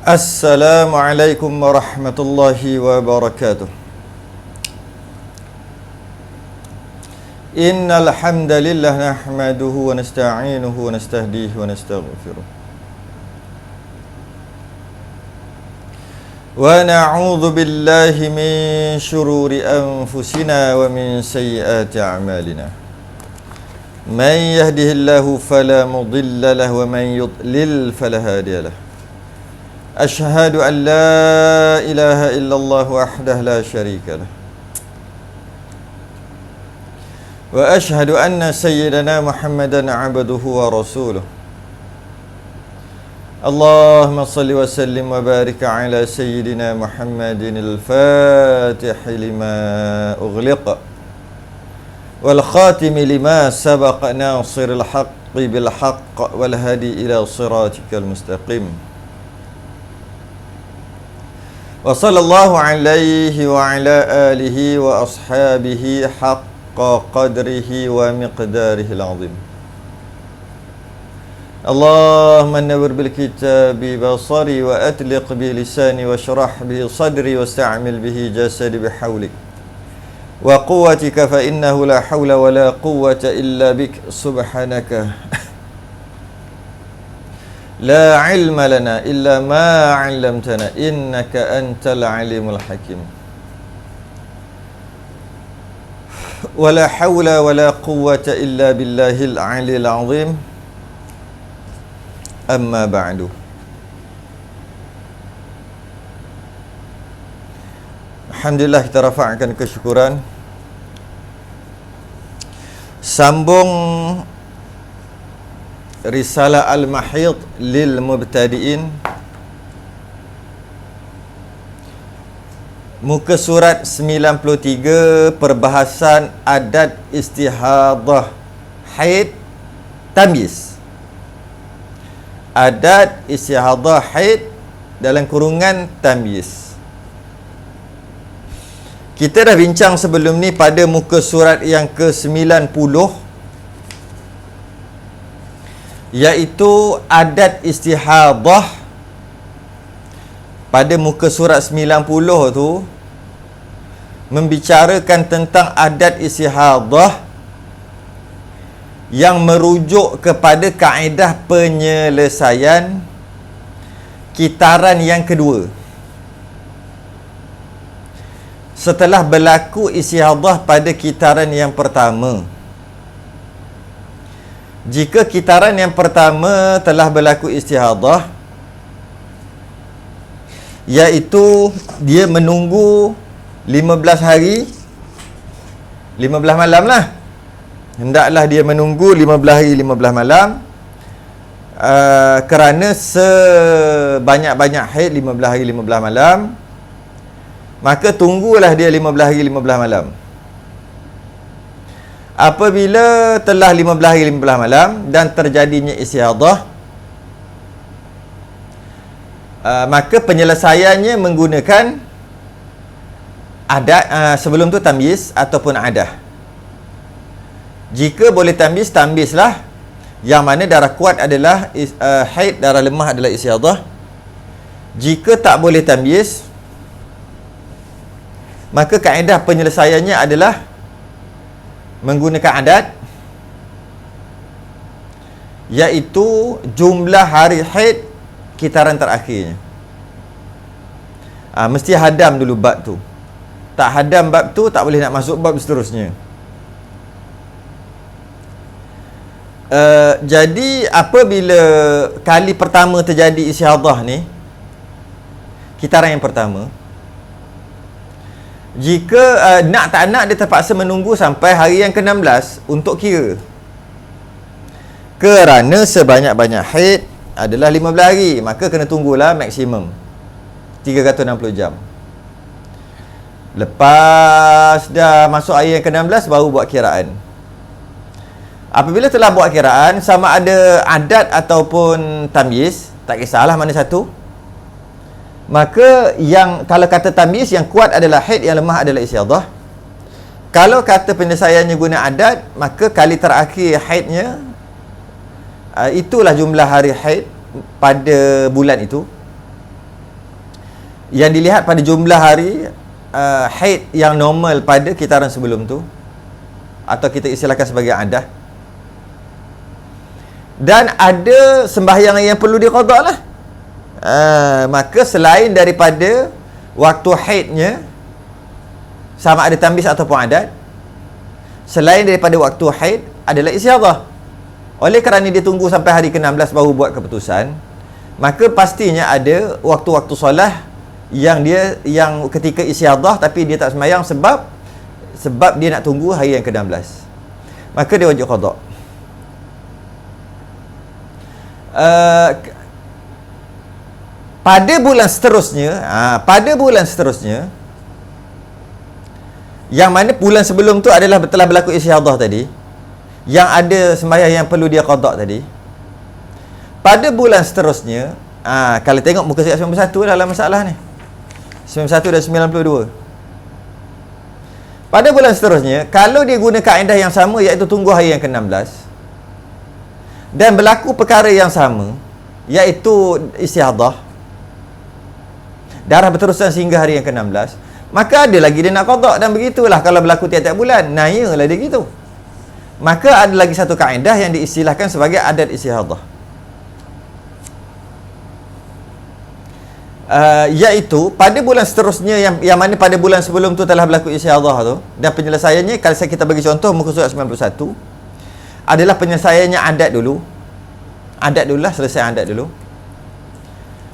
Assalamualaikum warahmatullahi wabarakatuh. Innal hamdalillah nahmaduhu wa nasta'inuhu wa nastahdihi wa nastaghfiruh. Wa na'udzu billahi min shururi anfusina wa min sayyiati a'malina. Man yahdihillahu fala mudilla lahu wa man yudlil fala hadiya lahu. أشهد أن لا إله إلا الله وحده لا شريك له وأشهد أن سيدنا محمدا عبده ورسوله اللهم صل وسلم وبارك على سيدنا محمد الفاتح لما أغلق والخاتم لما سبق ناصر الحق بالحق والهدي إلى صراطك المستقيم وصلى الله عليه وعلى آله وأصحابه حق قدره ومقداره العظيم اللهم نور بالكتاب بصري وأطلق بلساني واشرح به صدري واستعمل به جسدي بحولك وقوتك فإنه لا حول ولا قوة إلا بك سبحانك لا علم لنا إلا ما علمتنا إنك أنت العليم الحكيم ولا حول ولا قوة إلا بالله العلي العظيم أما بعد Alhamdulillah, kita rafa'kan kesyukuran. Sambung Risalah Al-Mahid lil Mubtadi'in, muka surat 93, perbahasan adat istihadah haid tamyiz. Adat istihadah haid dalam kurungan tamyiz. Kita dah bincang sebelum ni pada muka surat yang ke-90, iaitu adat istihadah. Pada muka surat 90 tu membicarakan tentang adat istihadah yang merujuk kepada kaedah penyelesaian kitaran yang kedua. Setelah berlaku istihadah pada kitaran yang pertama, jika kitaran yang pertama telah berlaku istihadah, iaitu dia menunggu 15 hari 15 malam lah. Hendaklah dia menunggu 15 hari 15 malam, kerana sebanyak-banyak haid 15 hari 15 malam, maka tunggulah dia 15 hari 15 malam. Apabila telah 15 hari 15 malam dan terjadinya istihadah, maka penyelesaiannya menggunakan adat, sebelum tu tamyiz ataupun adah. Jika boleh tamyiz, tamyizlah. Yang mana darah kuat adalah haid, darah lemah adalah istihadah. Jika tak boleh tamyiz, maka kaedah penyelesaiannya adalah menggunakan adat, iaitu jumlah hari haid kitaran terakhirnya. Mesti hadam dulu bab tu. Tak hadam bab tu, tak boleh nak masuk bab seterusnya. Jadi apabila kali pertama terjadi istihadah ni, kitaran yang pertama, jika nak tak nak dia terpaksa menunggu sampai hari yang ke-16 untuk kira. Kerana sebanyak-banyak haid adalah 15 hari, maka kena tunggulah maksimum 360 jam. Lepas dah masuk hari yang ke-16 baru buat kiraan. Apabila telah buat kiraan, sama ada adat ataupun tamyiz, tak kisahlah mana satu, maka yang kalau kata tamyiz yang kuat adalah haid, yang lemah adalah istihadah. Kalau kata penyelesaiannya guna adat, maka kali terakhir haidnya itulah jumlah hari haid pada bulan itu. yang dilihat pada jumlah hari haid yang normal pada kitaran sebelum tu, atau kita istilahkan sebagai adah. Dan ada sembahyang yang perlu diqada lah. Maka selain daripada waktu haidnya, sama ada tambis ataupun adat, selain daripada waktu haid adalah istiadah. Oleh kerana dia tunggu sampai hari ke-16 baru buat keputusan, maka pastinya ada waktu-waktu solat yang ketika istiadah tapi dia tak sembahyang sebab dia nak tunggu hari yang ke-16. Maka dia wajib qada. Pada bulan seterusnya, yang mana bulan sebelum tu adalah telah berlaku istiadah tadi, yang ada sembahyang yang perlu dia qada tadi. Pada bulan seterusnya, kalau tengok muka surat 91 dalam masalah ni, 91 dan 92. Pada bulan seterusnya, kalau dia guna kaedah yang sama, iaitu tunggu hari yang ke-16, dan berlaku perkara yang sama, iaitu istiadah, darah berterusan sehingga hari yang ke-16, maka ada lagi dia nak qada. Dan begitulah kalau berlaku tiap-tiap bulan, nayalah dia gitu. Maka ada lagi satu kaedah yang diistilahkan sebagai adat istiadah, iaitu pada bulan seterusnya, yang mana pada bulan sebelum tu telah berlaku istiadah tu, dan penyelesaiannya, kalau kita bagi contoh muka surat 91, adalah penyelesaiannya adat dulu lah, selesai adat dulu.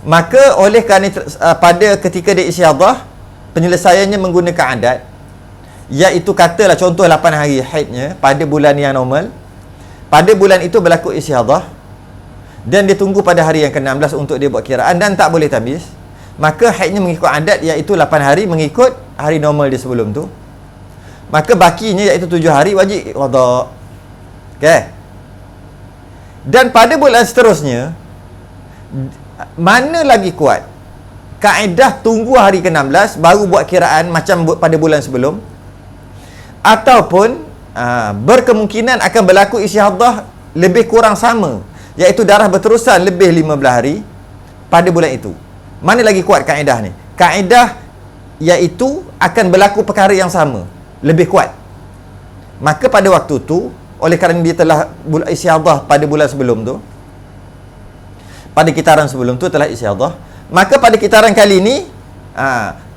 Maka oleh kerana pada ketika dia istiadah, penyelesaiannya menggunakan adat, iaitu katalah contoh 8 hari haidnya pada bulan yang normal, pada bulan itu berlaku istiadah dan dia tunggu pada hari yang ke-16 untuk dia buat kiraan dan tak boleh tambis, maka haidnya mengikut adat, iaitu 8 hari mengikut hari normal dia sebelum tu. Maka bakinya iaitu 7 hari wajib qada. Okey. Dan pada bulan seterusnya, mana lagi kuat kaedah tunggu hari ke-16 baru buat kiraan macam pada bulan sebelum, ataupun berkemungkinan akan berlaku istiadah lebih kurang sama, iaitu darah berterusan lebih 15 hari pada bulan itu. Mana lagi kuat kaedah ni? Kaedah iaitu akan berlaku perkara yang sama, lebih kuat. Maka pada waktu tu, oleh kerana dia telah istiadah pada bulan sebelum tu, pada kitaran sebelum tu telah istiadah, maka pada kitaran kali ni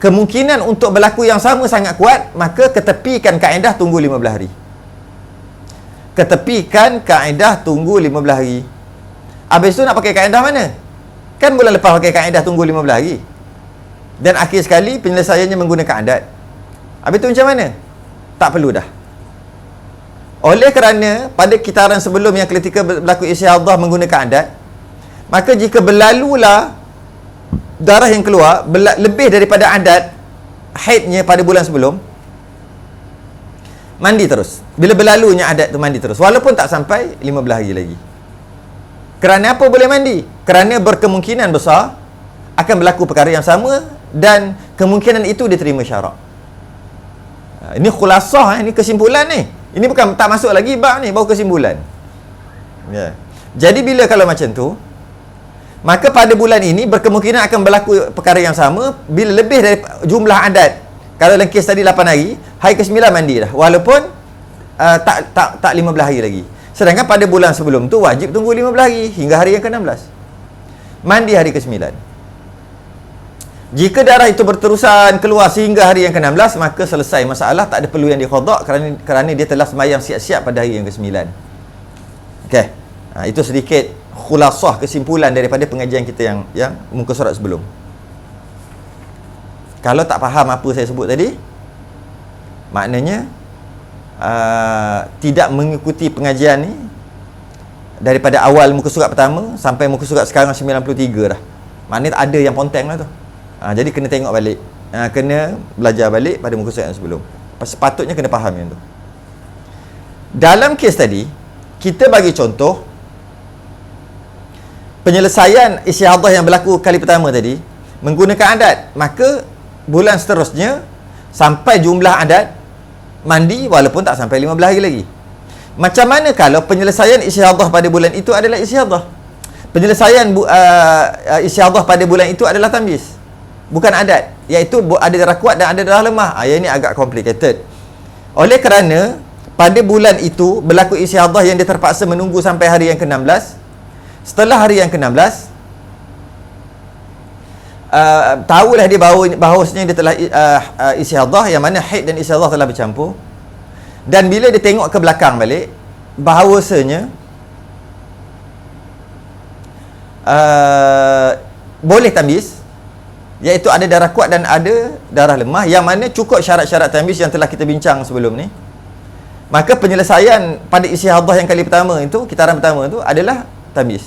kemungkinan untuk berlaku yang sama sangat kuat. Maka ketepikan kaedah tunggu 15 hari. Ketepikan kaedah tunggu 15 hari. Habis tu nak pakai kaedah mana? Kan bulan lepas pakai kaedah tunggu 15 hari, dan akhir sekali penyelesaiannya menggunakan adat. Habis tu macam mana? Tak perlu dah. Oleh kerana pada kitaran sebelum yang ketika berlaku istiadah menggunakan adat, maka jika berlalulah darah yang keluar lebih daripada adat haidnya pada bulan sebelum, mandi terus. Bila berlalunya adat tu, mandi terus, walaupun tak sampai 15 hari lagi. Kerana apa boleh mandi? Kerana berkemungkinan besar akan berlaku perkara yang sama, dan kemungkinan itu diterima syarak. Ini khulasah, ini kesimpulan ni. Ini bukan tak masuk lagi bab ni, baru kesimpulan. Ya. Jadi bila kalau macam tu, maka pada bulan ini berkemungkinan akan berlaku perkara yang sama bila lebih dari jumlah adat. Kalau dalam kes tadi 8 hari, hari ke-9 mandi dah, walaupun tak 15 hari lagi. Sedangkan pada bulan sebelum tu wajib tunggu 15 hari hingga hari yang ke-16. Mandi hari ke-9. Jika darah itu berterusan keluar sehingga hari yang ke-16, maka selesai masalah, tak ada perlu yang diqada kerana dia telah sembahyang siap-siap pada hari yang ke-9. Okey. Itu sedikit khulasah kesimpulan daripada pengajian kita yang muka surat sebelum. Kalau tak faham apa saya sebut tadi, maknanya tidak mengikuti pengajian ni daripada awal muka surat pertama sampai muka surat sekarang 93 dah. Maknanya ada yang ponteng lah tu. Jadi kena tengok balik, kena belajar balik pada muka surat yang sebelum. Sepatutnya kena faham yang tu. Dalam kes tadi, kita bagi contoh penyelesaian istiadah yang berlaku kali pertama tadi menggunakan adat, maka bulan seterusnya sampai jumlah adat mandi walaupun tak sampai 15 hari lagi. Macam mana kalau penyelesaian istiadah pada bulan itu adalah istiadah? Penyelesaian istiadah pada bulan itu adalah tamyiz. bukan adat, iaitu ada darah kuat dan ada darah lemah. Yang ini agak complicated. Oleh kerana pada bulan itu berlaku istihadah yang dia terpaksa menunggu sampai hari yang ke-16. Setelah hari yang ke-16, tahulah dia bahawasanya dia telah istihadah, yang mana haid dan istihadah telah bercampur. Dan bila dia tengok ke belakang balik, bahawasanya boleh tamyiz, iaitu ada darah kuat dan ada darah lemah, yang mana cukup syarat-syarat tamyiz yang telah kita bincang sebelum ni. Maka penyelesaian pada istihadah yang kali pertama itu, kitaran pertama itu adalah tamyiz.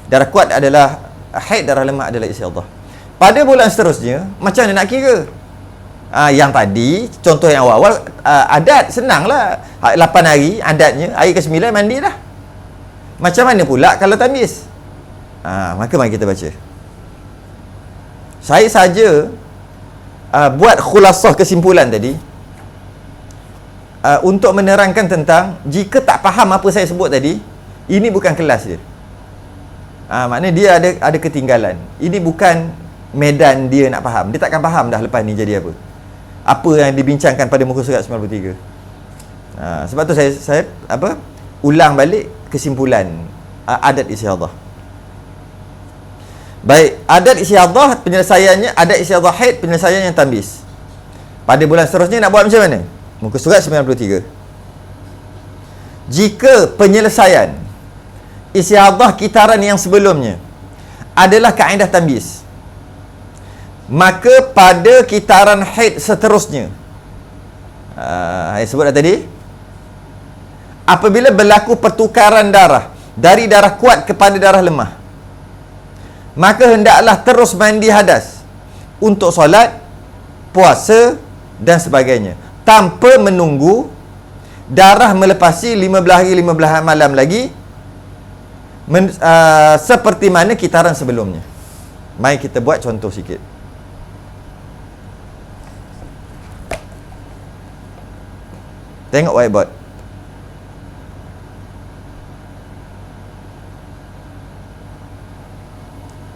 Darah kuat adalah haid, darah lemah adalah istihadah. Pada bulan seterusnya, macam mana nak kira? Yang tadi, contoh yang awal-awal, adat senanglah. 8 hari, adatnya, hari ke-9 mandi dah. Macam mana pula kalau tamyiz? Maka mari kita baca. Saya saja buat khulasah kesimpulan tadi, untuk menerangkan tentang, jika tak faham apa saya sebut tadi, ini bukan kelas dia. Maknanya dia ada ketinggalan. Ini bukan medan dia nak faham. Dia takkan faham dah lepas ni jadi apa yang dibincangkan pada muka surat 93. Sebab tu saya ulang balik kesimpulan adat istihadah. Baik, adat istihadah penyelesaiannya, adat istihadah haid penyelesaiannya tamyiz. Pada bulan seterusnya nak buat macam mana? Muka surat 93. Jika penyelesaian istihadah kitaran yang sebelumnya adalah kaedah tamyiz, maka pada kitaran haid seterusnya, saya sebut dah tadi, apabila berlaku pertukaran darah dari darah kuat kepada darah lemah, maka hendaklah terus mandi hadas untuk solat, puasa dan sebagainya, tanpa menunggu darah melepasi 15 hari 15 malam lagi, seperti mana kitaran sebelumnya. Mari kita buat contoh sikit. Tengok whiteboard.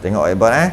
Tengok whiteboard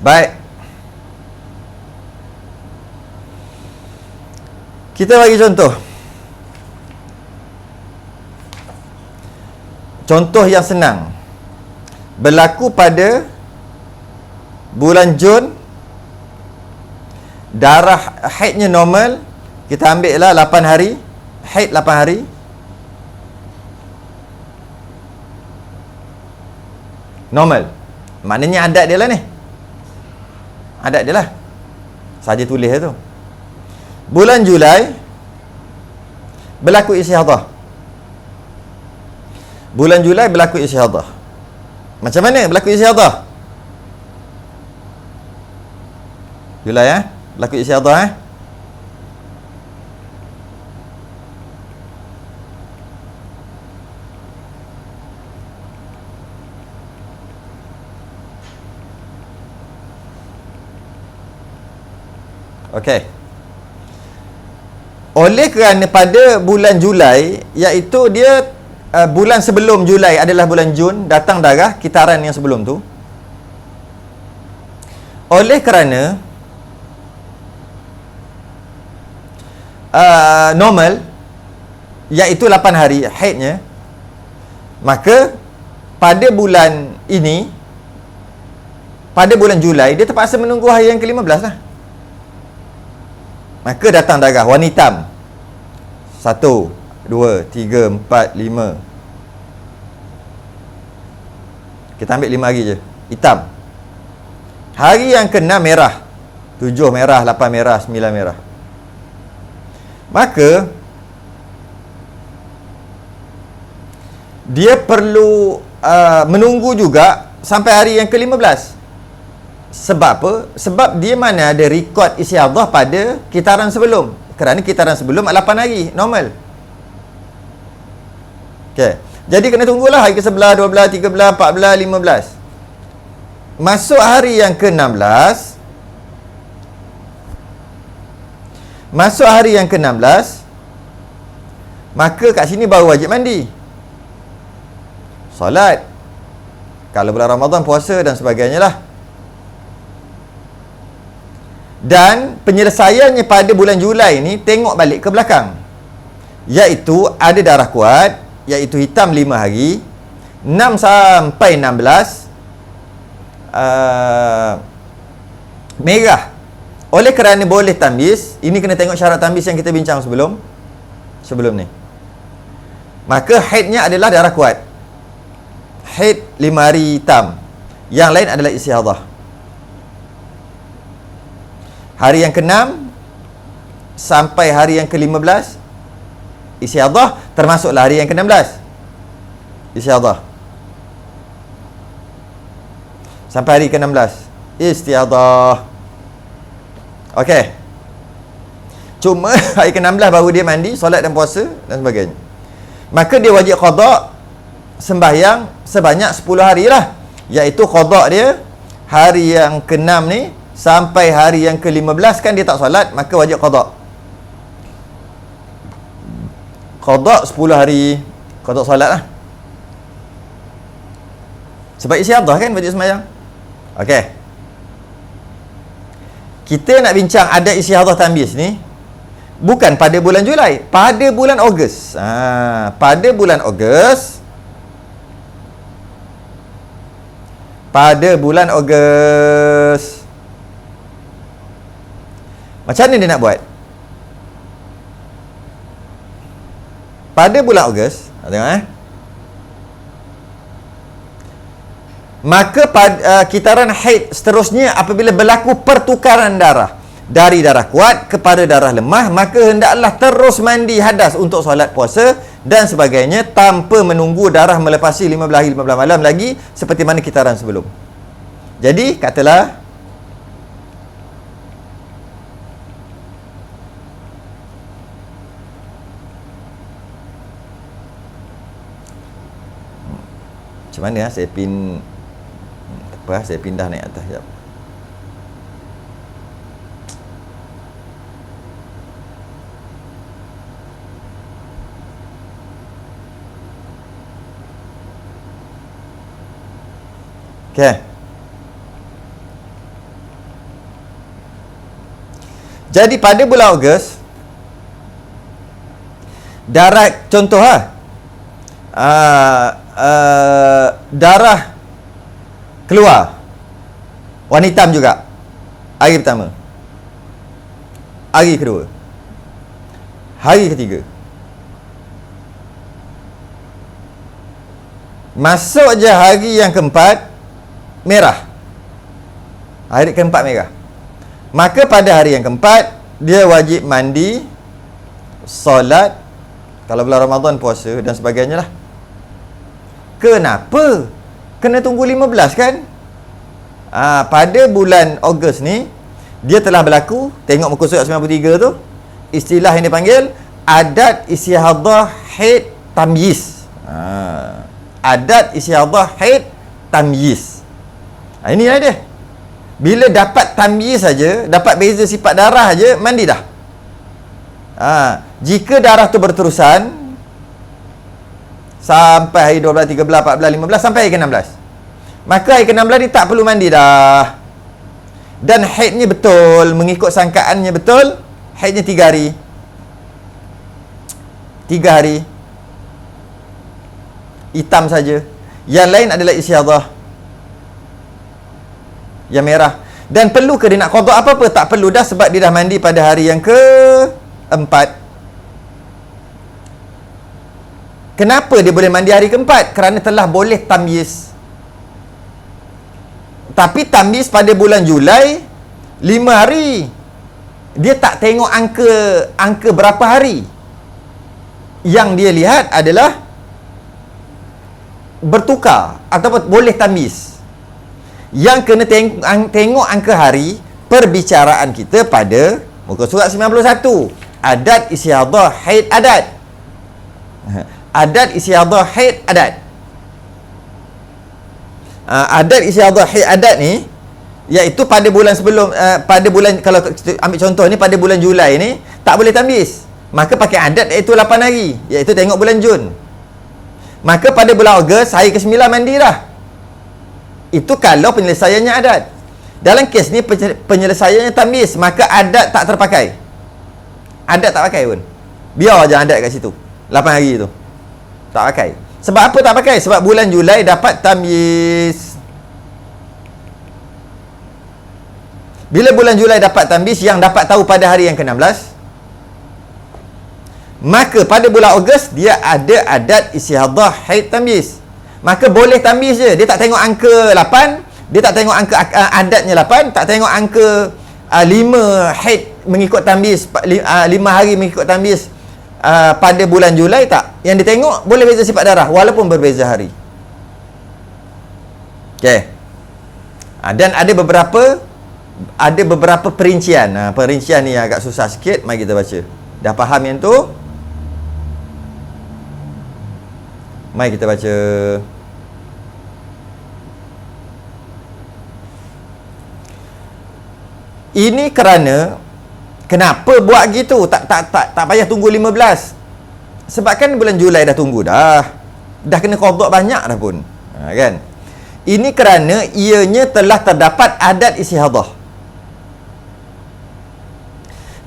Baik. Kita bagi contoh. Contoh yang senang. Berlaku pada bulan Jun, darah haidnya normal. Kita ambil lah 8 hari. Haid 8 hari. Normal. Maknanya adat dia lah ni. Adat dia lah. Saja tulis tu. Bulan Julai berlaku istihadah. Bulan Julai berlaku istihadah. Macam mana berlaku istihadah? Julai berlaku istihadah Okey. Oleh kerana pada bulan Julai, iaitu dia bulan sebelum Julai adalah bulan Jun, datang darah kitaran yang sebelum tu. Oleh kerana normal, iaitu 8 hari haidnya, maka pada bulan ini, pada bulan Julai, dia terpaksa menunggu hari yang ke-15 lah. Maka datang darah warna hitam. 1, 2, 3, 4, 5. Kita ambil 5 hari je. Hitam. Hari yang ke-6 merah. 7 merah, 8 merah, 9 merah. Maka dia perlu menunggu juga sampai hari yang ke-15. Sebab apa? Sebab dia mana ada rekod istiadah pada kitaran sebelum. Kerana kitaran sebelum 8 hari, normal. Okey. Jadi kena tunggulah hari ke-11, 12, 13, 14, 15. Masuk hari yang ke-16. Masuk hari yang ke-16, maka kat sini baru wajib mandi. Solat. Kalau bulan Ramadan, puasa dan sebagainya lah. Dan penyelesaiannya pada bulan Julai ni, tengok balik ke belakang. Iaitu ada darah kuat, iaitu hitam 5 hari, 6 sampai 16 merah. Oleh kerana boleh tamyiz, ini kena tengok syarat tamyiz yang kita bincang sebelum ni. Maka haidnya adalah darah kuat. Haid 5 hari hitam. Yang lain adalah istihadah. Hari yang ke-6 sampai hari yang ke-15 istihadah, termasuklah hari yang ke-16 istihadah. Sampai hari ke-16 istihadah. Okey. Cuma hari ke-16 baru dia mandi, solat dan puasa dan sebagainya. Maka dia wajib qada sembahyang sebanyak 10 hari lah. Iaitu qada dia hari yang ke-6 ni sampai hari yang ke-15 kan dia tak solat, maka wajib qada. Qada 10 hari, qada solat lah. Sebab istiadah kan wajib sembahyang. Okey. Kita nak bincang adat istihadah tamyiz ni bukan pada bulan Julai, pada bulan Ogos. Pada bulan Ogos. Pada bulan Ogos. Macam mana dia nak buat? Pada bulan Ogos, tengok maka pada kitaran haid seterusnya apabila berlaku pertukaran darah dari darah kuat kepada darah lemah, maka hendaklah terus mandi hadas untuk solat puasa dan sebagainya tanpa menunggu darah melepasi 15 hari 15 malam lagi seperti mana kitaran sebelum. Jadi katalah macam mana saya saya pindah naik atas sekejap. Okey. Jadi pada bulan Ogos, darah contoh darah keluar warna hitam juga hari pertama, hari kedua, hari ketiga. Masuk je hari yang keempat, merah. Hari keempat merah. Maka pada hari yang keempat dia wajib mandi, solat, kalau bulan Ramadan puasa dan sebagainya lah. Kenapa? Kena tunggu 15 kan? Pada bulan Ogos ni dia telah berlaku, tengok muka surat 93 tu, istilah yang dipanggil adat istihadah haid tamyiz. Adat istihadah haid tamyiz. Ini lah dia. Bila dapat tamyiz saja, dapat beza sifat darah saja, mandi dah. Jika darah tu berterusan sampai hari 12, 13, 14, 15 sampai hari ke-16, maka hari ke-16 ni tak perlu mandi dah. Dan haidnya betul, mengikut sangkaannya betul, haidnya 3 hari. 3 hari hitam saja. Yang lain adalah istihadah yang merah. Dan perlu ke dia nak qada apa-apa? Tak perlu dah, sebab dia dah mandi pada hari yang ke-4. Kenapa dia boleh mandi hari ke-4? Kerana telah boleh tamyiz. Tapi tamyiz pada bulan Julai 5 hari. Dia tak tengok angka berapa hari. Yang dia lihat adalah bertukar ataupun boleh tamyiz. Yang kena tengok angka hari perbicaraan kita pada muka surat 91. Adat istihadah haid adat. Adat istihadah haid adat. Adat istihadah haid adat ni iaitu pada bulan sebelum pada bulan, kalau kita ambil contoh ni pada bulan Julai ni tak boleh tamyiz. Maka pakai adat iaitu 8 hari, iaitu tengok bulan Jun. Maka pada bulan Ogos hari ke-9 mandilah. Itu kalau penyelesaiannya adat. Dalam kes ni penyelesaiannya tamyiz, maka adat tak terpakai. Adat tak pakai pun. Biar je adat kat situ. 8 hari tu. Tak pakai. Sebab apa tak pakai? Sebab bulan Julai dapat tamyiz. Bila bulan Julai dapat tamyiz, yang dapat tahu pada hari yang ke-16, maka pada bulan Ogos dia ada adat istihadah haid tamyiz. Maka boleh tamyiz je. Dia tak tengok angka 8, dia tak tengok angka adatnya 8, tak tengok angka 5 haid mengikut tamyiz, 5 hari mengikut tamyiz pada bulan Julai, tak. Yang dia tengok boleh beza sifat darah walaupun berbeza hari. Okey. Dan ada beberapa perincian. Perincian ni agak susah sikit, mari kita baca. Dah faham yang tu? Mari kita baca. Ini kerana kenapa buat gitu? Tak payah tunggu 15. Sebab kan bulan Julai dah tunggu dah. Dah kena qada banyak dah pun. Kan? Ini kerana ianya telah terdapat adat istihadah.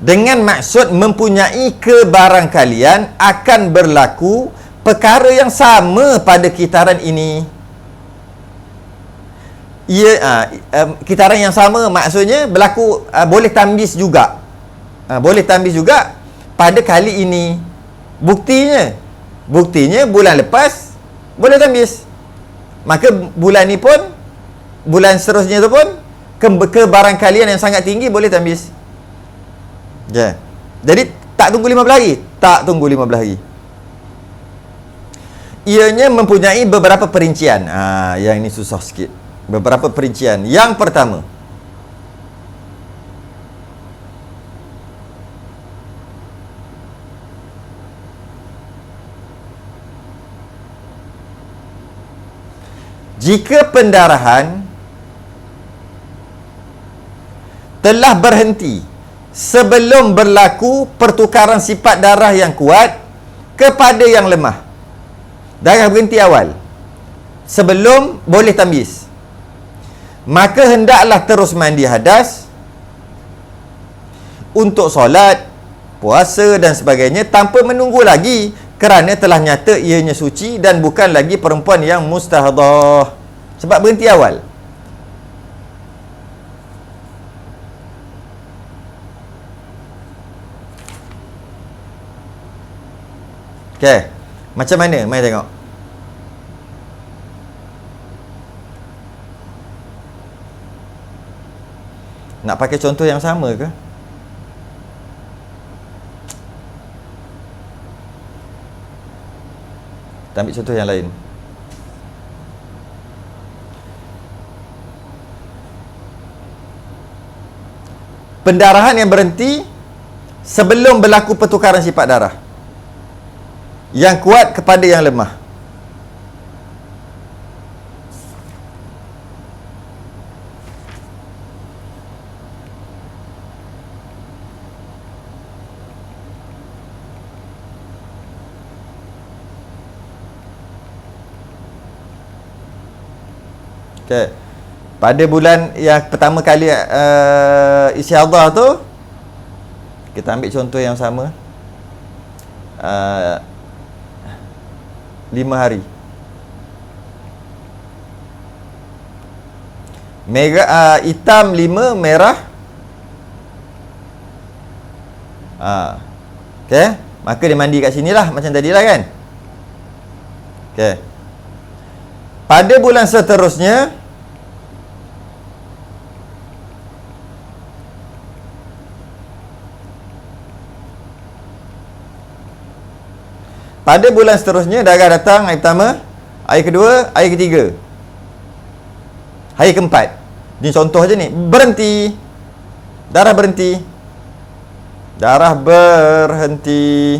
Dengan maksud mempunyai kebarangkalian akan berlaku perkara yang sama pada kitaran ini. Kitaran yang sama maksudnya berlaku, boleh tamyiz juga. Boleh tamyiz juga pada kali ini. Buktinya bulan lepas boleh tamyiz. Maka bulan ni pun, bulan seterusnya tu pun kebarangkalian yang sangat tinggi boleh tamyiz. Ya. Jadi tak tunggu 15 hari. Tak tunggu 15 hari. Ianya mempunyai beberapa perincian. Yang ini susah sikit. Beberapa perincian. Yang pertama, jika pendarahan telah berhenti sebelum berlaku pertukaran sifat darah yang kuat kepada yang lemah. Darah berhenti awal sebelum boleh tamyiz, maka hendaklah terus mandi hadas untuk solat, puasa dan sebagainya tanpa menunggu lagi, kerana telah nyata ianya suci dan bukan lagi perempuan yang mustahadah. Sebab berhenti awal. Okey, macam mana? Mari tengok. Nak pakai contoh yang sama ke? Kita ambil contoh yang lain. Pendarahan yang berhenti sebelum berlaku pertukaran sifat darah yang kuat kepada yang lemah. Okay. Pada bulan yang pertama kali istihadah tu, kita ambil contoh yang sama. 5 hari. Merah, hitam 5, merah. Okey, maka dia mandi kat sinilah macam tadilah kan. Okey. Pada bulan seterusnya, darah datang hari pertama, Hari kedua, hari ketiga, hari keempat. Ni contoh je ni. Berhenti. Darah berhenti. Darah berhenti.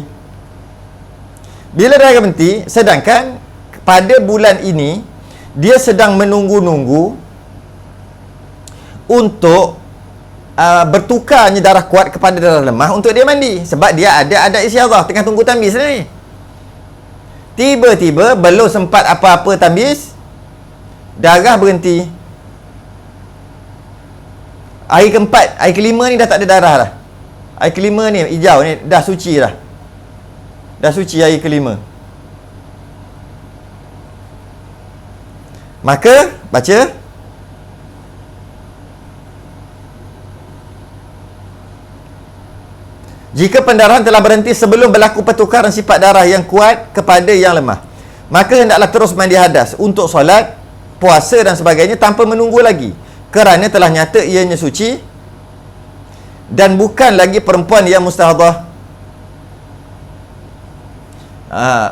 Bila darah berhenti, sedangkan pada bulan ini dia sedang menunggu-nunggu untuk bertukarnya darah kuat kepada darah lemah untuk dia mandi. Sebab dia ada adat istiadah, tengah tunggu tamyiz ni. Tiba-tiba belum sempat apa-apa tamyiz, darah berhenti. Hari keempat, hari kelima ni dah tak ada darah dah. Hari kelima ni hijau ni dah suci dah. Dah suci hari kelima. Maka baca jika pendarahan telah berhenti sebelum berlaku pertukaran sifat darah yang kuat kepada yang lemah, maka hendaklah terus mandi hadas untuk solat, puasa dan sebagainya tanpa menunggu lagi, kerana telah nyata ianya suci dan bukan lagi perempuan yang mustahadah.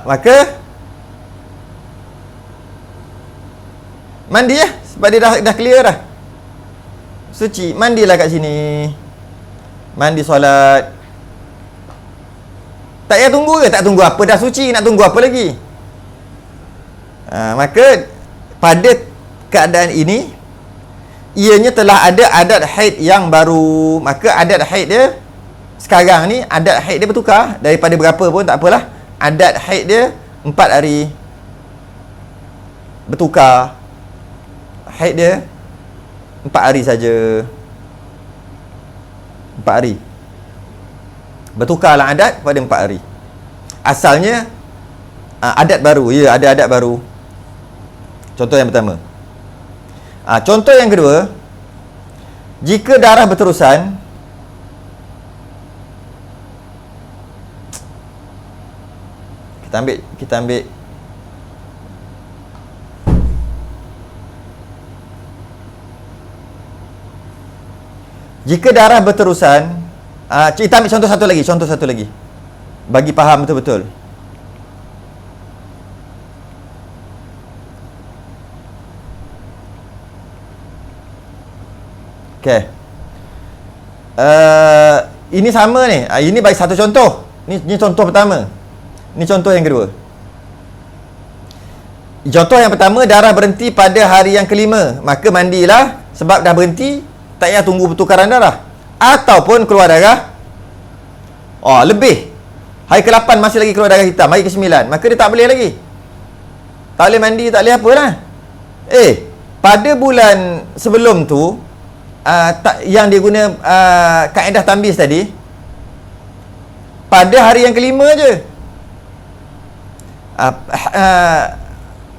Maka mandi lah, sebab dia dah clear dah, suci. Mandilah kat sini, mandi solat. Tak payah tunggu ke? Tak tunggu apa, dah suci, nak tunggu apa lagi? Maka pada keadaan ini ianya telah ada adat haid yang baru. Maka adat haid dia sekarang ni, adat haid dia bertukar. Daripada berapa pun tak apalah, adat haid dia 4 hari. Bertukar. Haid dia 4 hari saja. 4 hari. Bertukarlah adat pada 4 hari. Asalnya adat baru. Ya, ada adat baru. Contoh yang pertama. Contoh yang kedua, jika darah berterusan, kita ambil jika darah berterusan, kita ambil contoh satu lagi bagi faham betul-betul. Okey. Ini sama ni. Ini bagi satu contoh. Ni contoh pertama. Ni contoh yang kedua. Contoh yang pertama, darah berhenti pada hari yang kelima, maka mandilah sebab dah berhenti, tak payah tunggu pertukaran darah. Ataupun keluar darah lebih, hari ke-8 masih lagi keluar darah hitam, hari ke-9, maka dia tak boleh lagi, tak boleh mandi, tak boleh apalah. Pada bulan sebelum tu, yang dia guna kaedah tambiz tadi, pada hari yang kelima je,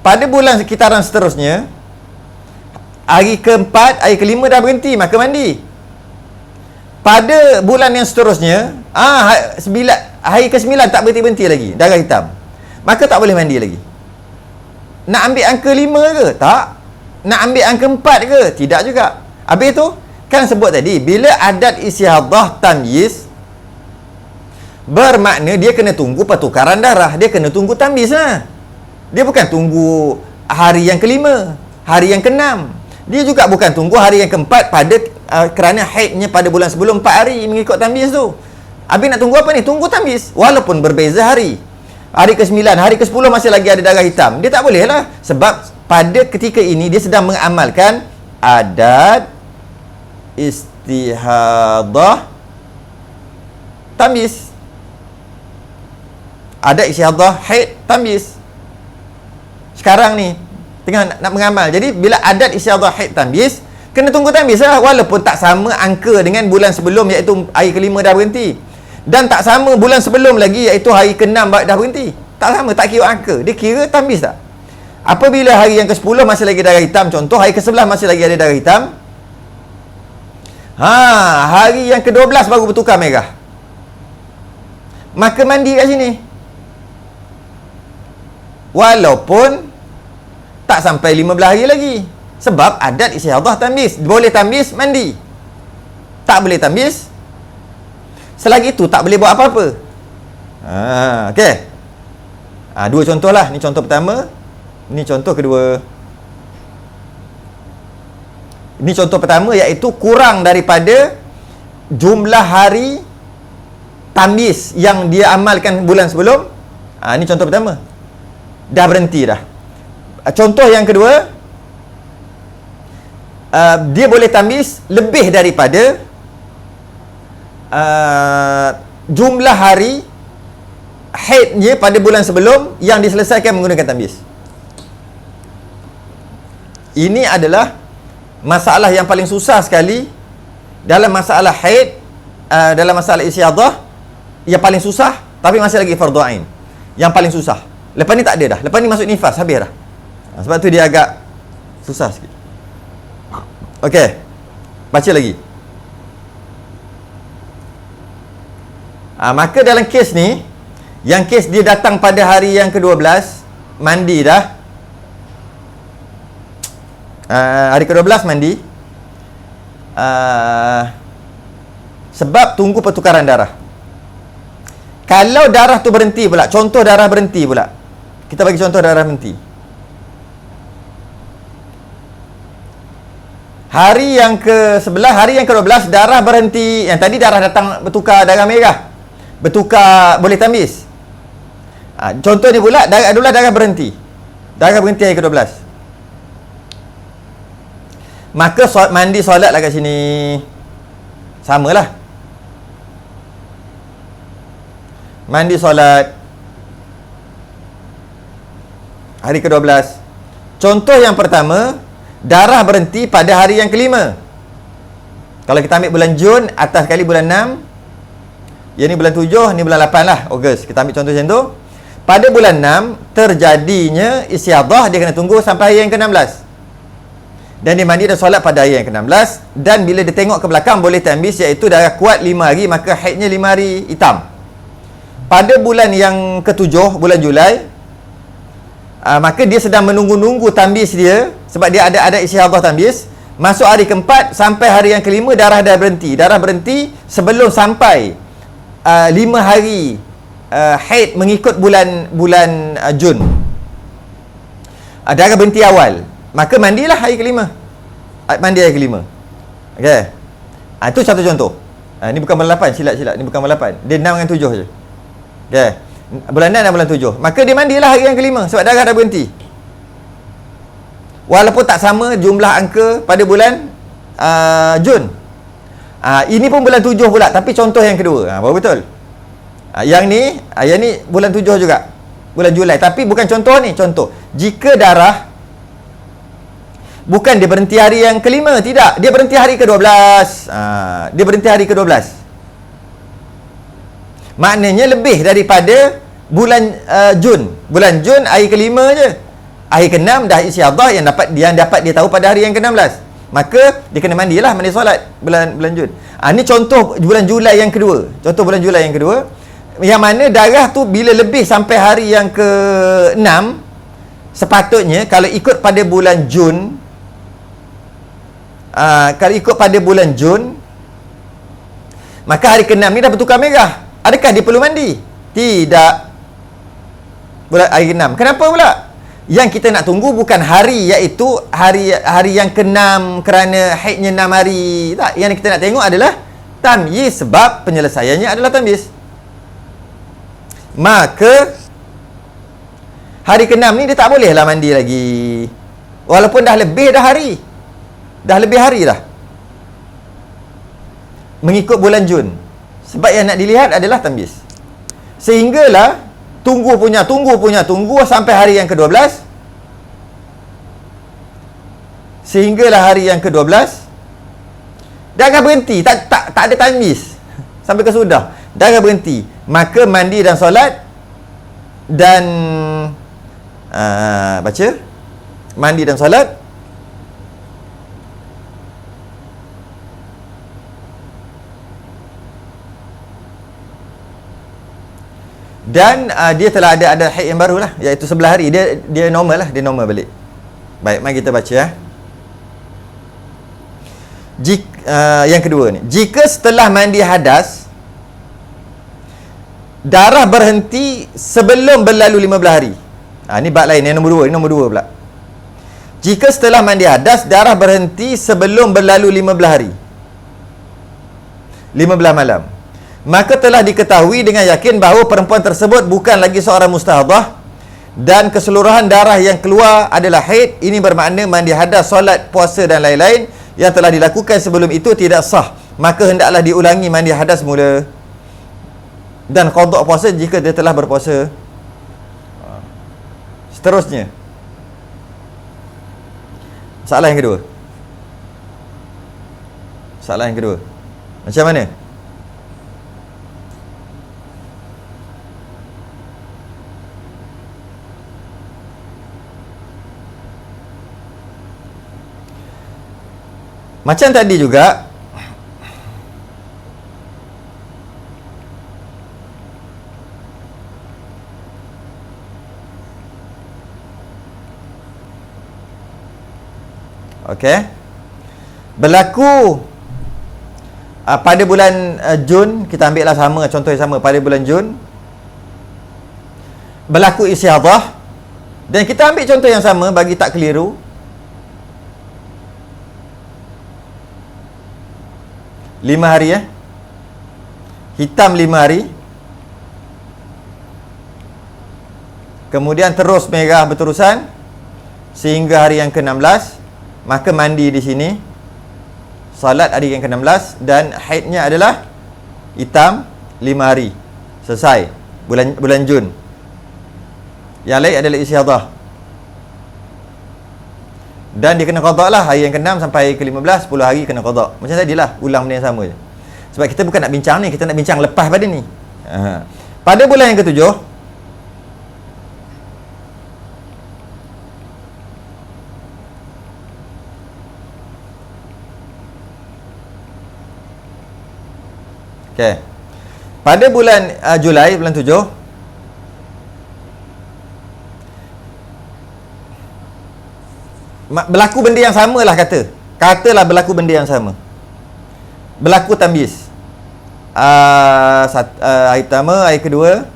pada bulan sekitaran seterusnya, hari keempat, hari kelima dah berhenti, maka mandi. Pada bulan yang seterusnya, hari ke-9 tak berhenti-berhenti lagi, darah hitam, maka tak boleh mandi lagi. Nak ambil angka 5 ke? Tak. Nak ambil angka 4 ke? Tidak juga. Habis tu, kan sebut tadi, bila adat istihadah tamyiz, bermakna dia kena tunggu pertukaran darah, dia kena tunggu tamyiz lah. Dia bukan tunggu hari yang kelima, hari yang keenam. Dia juga bukan tunggu hari yang keempat pada kerana haidnya pada bulan sebelum 4 hari mengikut tamyiz tu. Habis nak tunggu apa ni? Tunggu tamyiz. Walaupun berbeza hari. Hari ke-9, hari ke-10 masih lagi ada darah hitam. Dia tak boleh lah. Sebab pada ketika ini dia sedang mengamalkan adat istihadah tamyiz. Adat istihadah haid tamyiz. Sekarang ni tengah nak mengamal. Jadi bila adat istihadah haid tamyiz, kena tunggu tamyiz lah, walaupun tak sama angka dengan bulan sebelum, iaitu hari kelima dah berhenti, dan tak sama bulan sebelum lagi, iaitu hari ke-6 dah berhenti. Tak sama, tak kira angka, dia kira tamyiz tak. Apabila hari yang ke-10 masih lagi darah hitam, contoh hari ke-11 masih lagi ada darah hitam, hari yang ke-12 baru bertukar merah, maka mandi kat sini. Walaupun tak sampai 15 hari lagi, sebab adat istihadah tamyiz. Boleh tamyiz, mandi. Tak boleh tamyiz, selagi itu tak boleh buat apa-apa. Okey. Dua contoh lah. Ni contoh pertama, Ini contoh kedua. Ini contoh pertama, iaitu kurang daripada jumlah hari tamyiz yang dia amalkan bulan sebelum. Ini contoh pertama. Dah berhenti dah. Contoh yang kedua, dia boleh tamyiz lebih daripada jumlah hari haidnya pada bulan sebelum yang diselesaikan menggunakan tamyiz. Ini adalah masalah yang paling susah sekali dalam masalah haid, dalam masalah istiadah, yang paling susah, tapi masih lagi fardhu ain. Yang paling susah. Lepas ni tak ada dah. Lepas ni masuk nifas, habis dah. Sebab tu dia agak susah sikit. Okey. Baca lagi. Maka dalam kes ni, yang kes dia datang pada hari yang ke-12, mandi dah. Hari ke-12 mandi. Sebab tunggu pertukaran darah. Kalau darah tu berhenti pula, contoh darah berhenti pula. Kita bagi contoh darah berhenti. Hari yang ke-11, hari yang ke-12 darah berhenti. Yang tadi darah datang bertukar darah merah. Bertukar boleh tamyiz. Contoh ni pula darah berhenti. Darah berhenti hari ke-12. Maka mandi solat lah kat sini. Samalah. Mandi solat hari ke-12. Contoh yang pertama, darah berhenti pada hari yang ke-5. Kalau kita ambil bulan Jun, atas sekali bulan 6. Yang ni bulan 7, ni bulan 8 lah, Ogos. Kita ambil contoh macam tu. Pada bulan 6 terjadinya istiadah, dia kena tunggu sampai hari yang ke-16. Dan dia mandi dan solat pada hari yang ke-16. Dan bila dia tengok ke belakang boleh tamyiz, iaitu darah kuat 5 hari, maka haidnya 5 hari hitam. Pada bulan yang ke-7, bulan Julai, maka dia sedang menunggu-nunggu tamyiz dia, sebab dia ada istiadah tamyiz. Masuk hari ke-4 sampai hari yang ke-5 darah dah berhenti. Darah berhenti sebelum sampai 5 hari haid mengikut bulan Jun. Darah berhenti awal, maka mandilah hari ke-5. Mandi hari ke-5. Okey. Itu satu contoh. Ini bukan bulan 8, silap. Ini bukan bulan 8. Dia 6 dengan 7 saja. Okey. Bulan 6 dan bulan 7. Maka dia mandilah hari yang ke-5 sebab darah dah berhenti. Walaupun tak sama jumlah angka pada bulan Jun. Ini pun bulan 7 pula, tapi contoh yang kedua. Baru betul. Yang ni bulan 7 juga. Bulan Julai, tapi bukan contoh ni, contoh. Jika darah bukan dia berhenti hari yang ke-5, tidak. Dia berhenti hari ke-12. Dia berhenti hari ke-12. Maknanya lebih daripada bulan Jun. Bulan Jun hari ke-5 je. Hari ke-6 dah istiadah yang dapat dia tahu pada hari yang ke-16. Maka dia kena mandilah, mandi solat bulan Jun. Ni contoh bulan Julai yang kedua. Contoh bulan Julai yang kedua, yang mana darah tu bila lebih sampai hari yang ke-6, sepatutnya kalau ikut pada bulan Jun, maka hari ke-6 ni dah bertukar merah. Adakah dia perlu mandi? Tidak. Bulan hari ke-6. Kenapa pula? Yang kita nak tunggu bukan hari, iaitu hari yang ke-6 kerana haidnya 6 hari. Tak, yang kita nak tengok adalah tamyiz, sebab penyelesaiannya adalah tamyiz. Maka hari ke-6 ni dia tak bolehlah mandi lagi. Walaupun dah lebih dah hari. Dah lebih hari dah. Mengikut bulan Jun. Sebab yang nak dilihat adalah tamyiz. Sehinggalah tunggu sampai hari yang ke-12. Sehinggalah hari yang ke-12 darah berhenti, tak ada tamyiz sampai ke sudah. Darah berhenti, maka mandi dan solat dan baca mandi dan solat dan dia telah ada haid yang baru lah, iaitu 11 hari. Dia normal lah, dia normal balik. Baik, mari kita baca ya. Yang kedua ni, jika setelah mandi hadas darah berhenti sebelum berlalu 15 hari. Ini bab lain, yang nombor 2. Ini nombor 2 pula. Jika setelah mandi hadas darah berhenti sebelum berlalu 15 hari, 15 malam, maka telah diketahui dengan yakin bahawa perempuan tersebut bukan lagi seorang mustahadah dan keseluruhan darah yang keluar adalah haid. Ini bermakna mandi hadas, solat, puasa dan lain-lain yang telah dilakukan sebelum itu tidak sah. Maka hendaklah diulangi mandi hadas semula dan qada puasa jika dia telah berpuasa. Seterusnya, soalan yang kedua. Soalan yang kedua, macam mana? Macam tadi juga, okey, berlaku pada bulan Jun, kita ambil lah sama, contoh yang sama. Pada bulan Jun berlaku istihadah, dan kita ambil contoh yang sama bagi tak keliru. Lima hari, hitam 5 hari, kemudian terus merah berterusan sehingga hari yang ke-16, maka mandi di sini, salat hari yang ke-16, dan haidnya adalah hitam 5 hari. Selesai bulan Jun. Yang lain adalah istihadah. Dan dia kena qada lah hari yang ke-6 sampai hari ke-15, 10 hari kena qada. Macam tadilah, ulang benda yang sama je. Sebab kita bukan nak bincang ni, kita nak bincang lepas pada ni. Pada bulan yang ke-7, okey, pada bulan Julai, bulan 7, berlaku benda yang sama lah, katalah berlaku benda yang sama. Berlaku tamyiz. Hari pertama, hari kedua,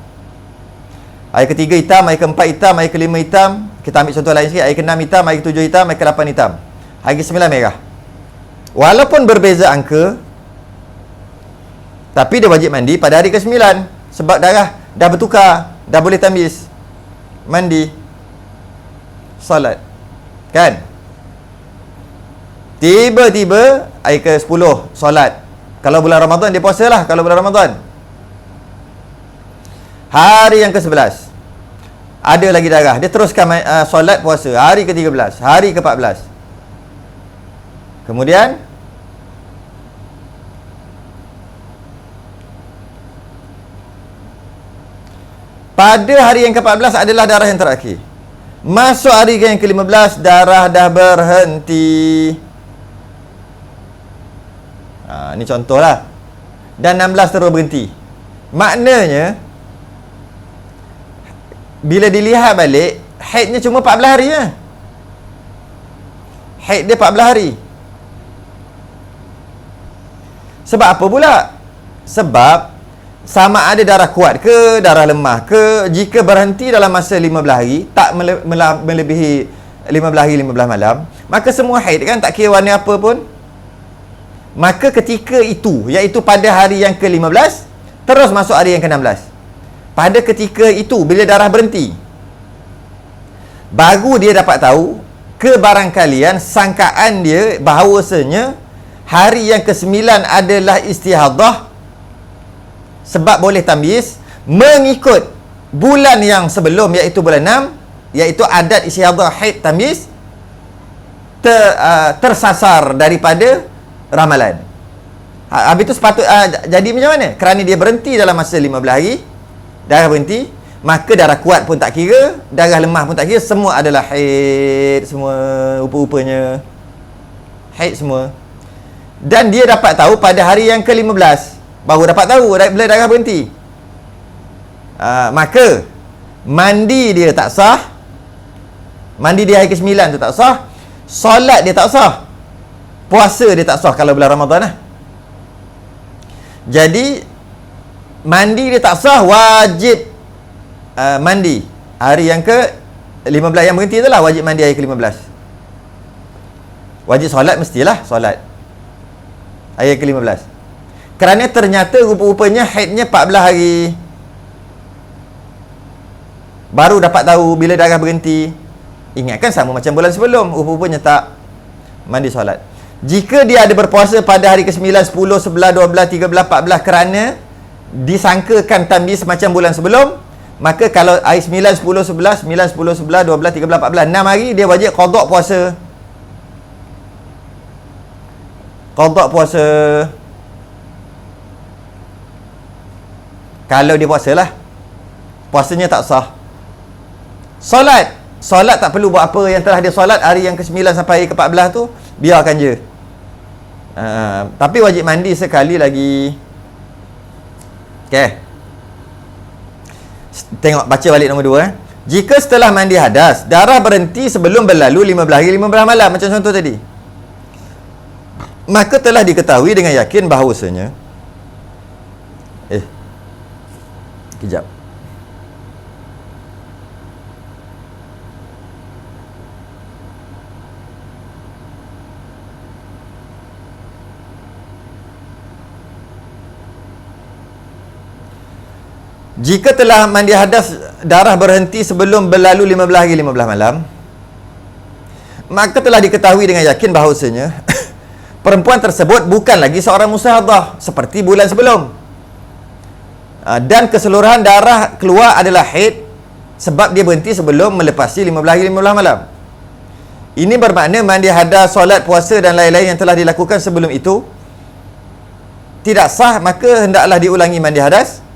hari ketiga hitam, hari keempat hitam, hari kelima hitam. Kita ambil contoh lain sikit. Hari ke-6 hitam, hari ke-7 hitam, hari ke-8 hitam, hari ke-9 merah. Walaupun berbeza angka, tapi dia wajib mandi pada hari ke-9 sebab darah dah bertukar, dah boleh tamyiz, mandi, salat, kan? Tiba-tiba hari ke-10 solat. Kalau bulan Ramadan dia puasa lah. Kalau bulan Ramadan, hari yang ke-11 ada lagi darah, dia teruskan solat puasa. Hari ke-13, hari ke-14, kemudian pada hari yang ke-14 adalah darah yang terakhir. Masuk hari yang ke-15, darah dah berhenti. Ini contoh lah. Dan 16 terus berhenti. Maknanya, bila dilihat balik, haidnya cuma 14 hari je. Haid dia 14 hari. Sebab apa pula? Sebab sama ada darah kuat ke, darah lemah ke, jika berhenti dalam masa 15 hari, tak melebihi 15 hari 15 malam, maka semua haid kan, tak kira warna apa pun, maka ketika itu, iaitu pada hari yang ke-15 terus masuk hari yang ke-16, pada ketika itu bila darah berhenti, baru dia dapat tahu kebarangkalian sangkaan dia bahawasanya hari yang ke-9 adalah istihadah, sebab boleh tamyiz mengikut bulan yang sebelum, iaitu bulan 6, iaitu adat istihadah haid tamyiz tersasar daripada ramalan. Habis itu sepatut jadi macam mana? Kerana dia berhenti dalam masa 15 hari, darah berhenti, maka darah kuat pun tak kira, darah lemah pun tak kira, semua adalah haid semua, rupa-rupanya haid semua. Dan dia dapat tahu pada hari yang ke-15, baru dapat tahu bila darah berhenti. Maka mandi dia tak sah, mandi dia hari ke-9 tu tak sah, solat dia tak sah, puasa dia tak sah kalau bulan Ramadan lah. Jadi mandi dia tak sah, wajib mandi hari yang 15 yang berhenti itulah wajib mandi hari ke-15. Wajib solat mestilah solat hari ke-15. Kerana ternyata rupa-rupanya haidnya 14 hari. Baru dapat tahu bila darah berhenti. Ingatkan sama macam bulan sebelum, rupa-rupanya tak mandi solat. Jika dia ada berpuasa pada hari ke-9, 10, 11, 12, 13, 14 kerana disangkakan tamyiz semacam bulan sebelum, maka kalau hari 9, 10, 11, 9, 10, 11, 12, 13, 14, 6 hari dia wajib qada puasa. Qada puasa. Kalau dia puasalah, puasanya tak sah. Solat tak perlu buat apa. Yang telah dia solat hari yang ke-9 sampai hari ke-14 tu, biarkan je. Tapi wajib mandi sekali lagi. Okey. Tengok, baca balik nombor 2. Jika setelah mandi hadas, darah berhenti sebelum berlalu 15 hari 15 malam, macam contoh tadi, maka telah diketahui dengan yakin bahawasanya kejap. Jika telah mandi hadas, darah berhenti sebelum berlalu 15 hari 15 malam, maka telah diketahui dengan yakin bahawasanya perempuan tersebut bukan lagi seorang mustahadah seperti bulan sebelum. Dan keseluruhan darah keluar adalah haid sebab dia berhenti sebelum melepasi 15 hari 15 malam. Ini bermakna mandi hadas, solat, puasa dan lain-lain yang telah dilakukan sebelum itu tidak sah, maka hendaklah diulangi mandi hadas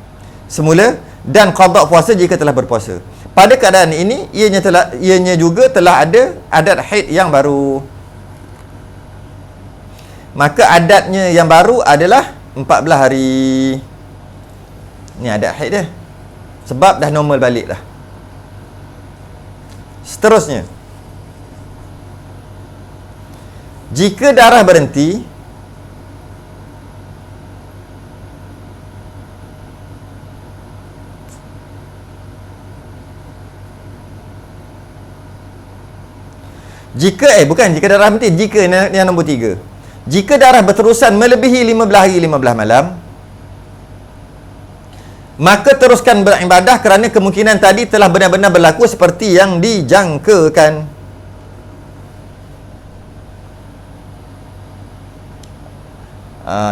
semula dan qada puasa jika telah berpuasa. Pada keadaan ini ianya juga telah ada adat haid yang baru. Maka adatnya yang baru adalah 14 hari. Ni adat haid dia. Sebab dah normal balik dah. Seterusnya, jika darah berhenti jika darah berhenti, jika yang nombor 3, jika darah berterusan melebihi 15 hari 15 malam, maka teruskan beribadah kerana kemungkinan tadi telah benar-benar berlaku seperti yang dijangkakan.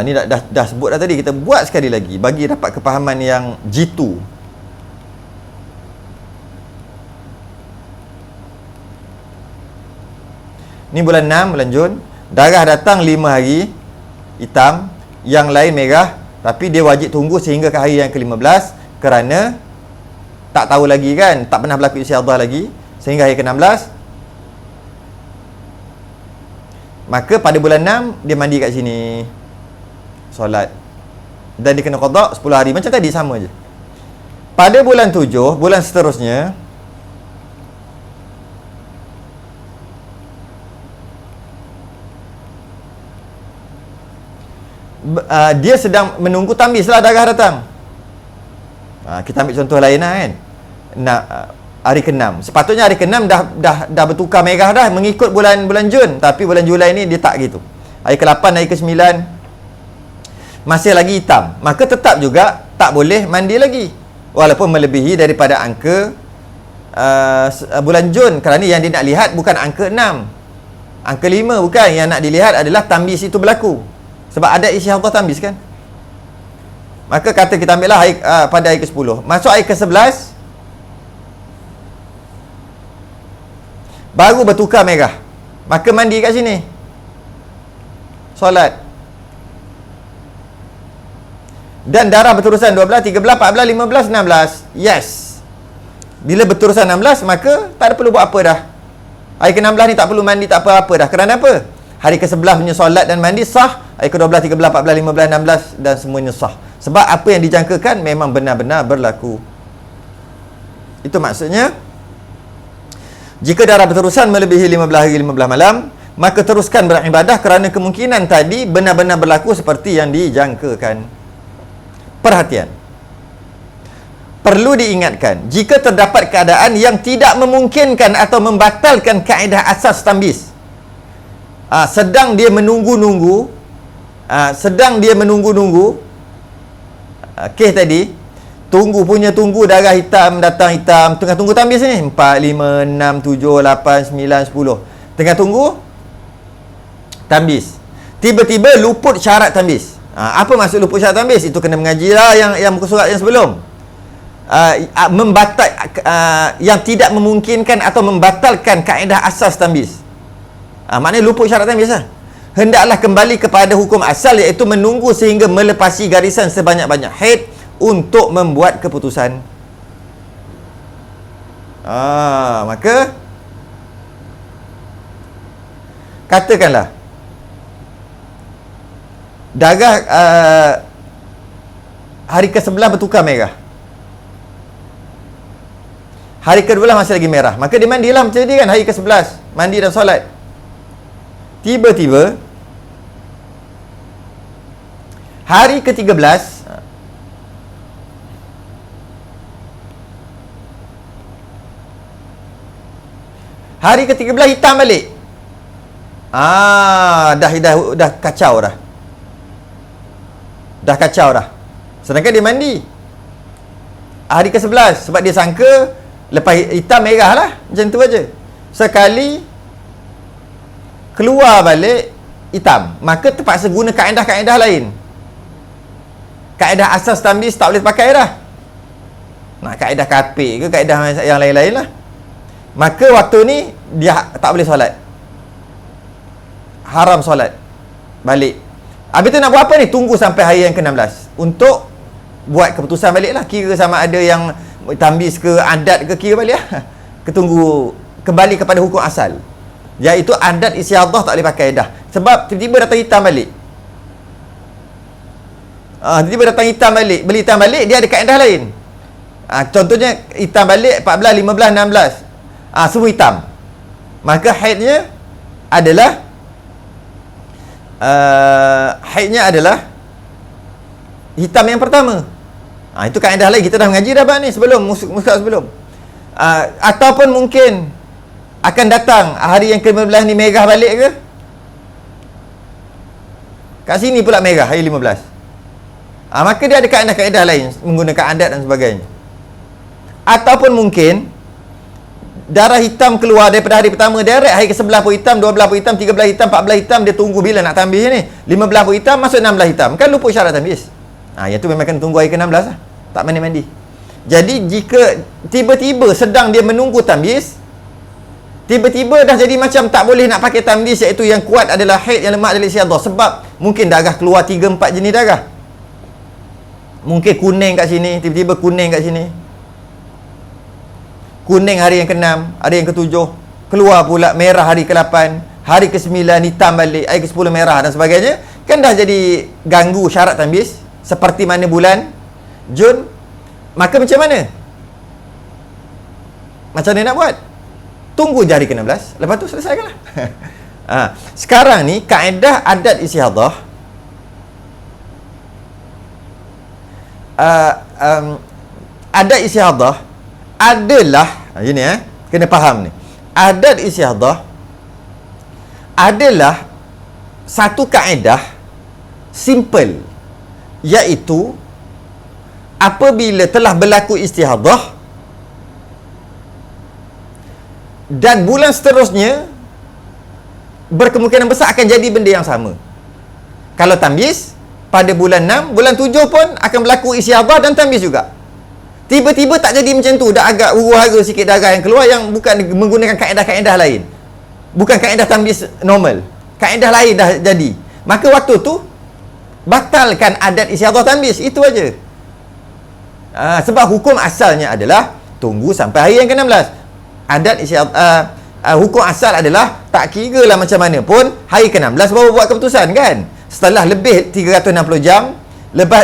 Ni dah sebut dah tadi, kita buat sekali lagi bagi dapat kepahaman yang jitu. Ni bulan 6, bulan Jun, darah datang 5 hari hitam, yang lain merah, tapi dia wajib tunggu sehingga ke hari yang ke-15 kerana tak tahu lagi kan, tak pernah berlaku istiadah lagi, sehingga hari ke-16. Maka pada bulan 6 dia mandi kat sini, solat, dan dia kena qada 10 hari macam tadi, sama je. Pada bulan 7, bulan seterusnya, dia sedang menunggu tamyiz lah, darah datang. Kita ambil contoh lain lah kan. Hari ke-6, sepatutnya hari ke-6 dah bertukar merah dah mengikut bulan Jun, tapi bulan Julai ni dia tak gitu. Hari ke-8, hari ke-9 masih lagi hitam, maka tetap juga tak boleh mandi lagi walaupun melebihi daripada angka bulan Jun, kerana yang dia nak lihat bukan angka 6, angka 5 bukan. Yang nak dilihat adalah tamyiz itu berlaku. Sebab ada isyhadah tamyiz kan. Maka kata kita ambil lah pada hari ke-10. Masuk hari ke-11 baru bertukar merah, maka mandi kat sini, solat. Dan darah berterusan 12, 13, 14, 15, 16. Yes. Bila berterusan 16, maka tak ada perlu buat apa dah. Hari ke-16 ni tak perlu mandi, tak apa-apa dah. Kerana apa? Hari ke-11 punya solat dan mandi sah. Hari ke-12, 13, 14, 15, 16 dan semuanya sah. Sebab apa yang dijangkakan memang benar-benar berlaku. Itu maksudnya, jika darah berterusan melebihi 15 hari 15 malam, maka teruskan beribadah kerana kemungkinan tadi benar-benar berlaku seperti yang dijangkakan. Perhatian. perlu diingatkan, jika terdapat keadaan yang tidak memungkinkan atau membatalkan kaedah asas tambis, sedang dia menunggu-nunggu, kes tadi, tunggu darah hitam datang hitam, tengah tunggu tambis ni 4, 5, 6, 7, 8, 9, 10, tengah tunggu tambis, tiba-tiba luput syarat tambis. Apa maksud luput syarat tambis? Itu kena mengaji lah yang muka surat yang sebelum. Yang tidak memungkinkan atau membatalkan kaedah asas tambis. Maknanya luput syarat tambis lah. Hendaklah kembali kepada hukum asal, iaitu menunggu sehingga melepasi garisan sebanyak-banyak haid untuk membuat keputusan. Maka katakanlah darah hari ke-11 bertukar merah, hari ke-12 masih lagi merah, maka dia mandilah macam tadi kan, hari ke-11 mandi dan solat. Tiba-tiba hari ke-13 hitam balik. Dah kacau dah. Sedangkan dia mandi hari ke-11 sebab dia sangka lepas hitam merah lah, macam tu aja. Sekali keluar balik hitam, maka terpaksa guna kaedah-kaedah lain. Kaedah asas tambis tak boleh pakai dah. Nak kaedah kapik ke kaedah yang lain-lain lah. Maka waktu ni dia tak boleh solat, haram solat balik. Habis tu nak buat apa ni? Tunggu sampai hari yang ke-16 untuk buat keputusan balik lah. Kira sama ada yang tambis ke adat ke, kira balik lah. Ketunggu kembali kepada hukum asal, iaitu adat istiadah tak boleh pakai dah. Sebab tiba-tiba datang hitam balik. Beli hitam balik, dia ada kaedah lain. Contohnya hitam balik 14, 15, 16, semua hitam. Maka haidnya hitam yang pertama. Itu kaedah lain, kita dah mengaji dah ni sebelum muskal sebelum. Ataupun mungkin akan datang hari yang ke-15 ni merah balik ke? Kat sini pula merah hari 15. Maka dia ada kaedah-kaedah lain menggunakan adat dan sebagainya. Ataupun mungkin darah hitam keluar daripada hari pertama direct, hari ke-11 pun hitam, 12 pun hitam, 13 hitam, 14 hitam, dia tunggu bila nak tambis ni. 15 pun hitam, masuk 16 hitam. Kan luput syarat tambis. Yang tu memang kena tunggu hari ke-16 lah. Tak mandi-mandi. Jadi jika tiba-tiba sedang dia menunggu tambis, tiba-tiba dah jadi macam tak boleh nak pakai tambis, iaitu yang kuat adalah haid, yang lemah adalah istiadah. Sebab mungkin darah keluar 3-4 jenis darah. Mungkin kuning kat sini, tiba-tiba kuning kat sini. Kuning hari yang ke-6, hari yang ke-7, keluar pula merah hari ke-8, hari ke-9 hitam balik, hari ke-10 merah dan sebagainya. Kan dah jadi ganggu syarat tambis seperti mana bulan Jun. Maka macam mana? Macam mana nak buat? Tunggu je hari ke-16, lepas tu selesaikanlah. Sekarang ni kaedah adat istiadah, adat istiadah adalah ini kena faham ni. Adat istiadah adalah satu kaedah simple, iaitu apabila telah berlaku istiadah dan bulan seterusnya berkemungkinan besar akan jadi benda yang sama. Kalau tambis pada bulan 6, bulan 7 pun akan berlaku istiadah dan tambis juga. Tiba-tiba tak jadi macam tu, dah agak huru-hara sikit darah yang keluar yang bukan menggunakan kaedah-kaedah lain. Bukan kaedah tambis normal. Kaedah lain dah jadi. Maka waktu tu batalkan adat istiadah tambis, itu aja. Sebab hukum asalnya adalah tunggu sampai hari yang ke-16. Adat istiadah, hukum asal adalah tak kira lah macam mana pun, hari ke-16 baru buat keputusan kan. Setelah lebih 360 jam,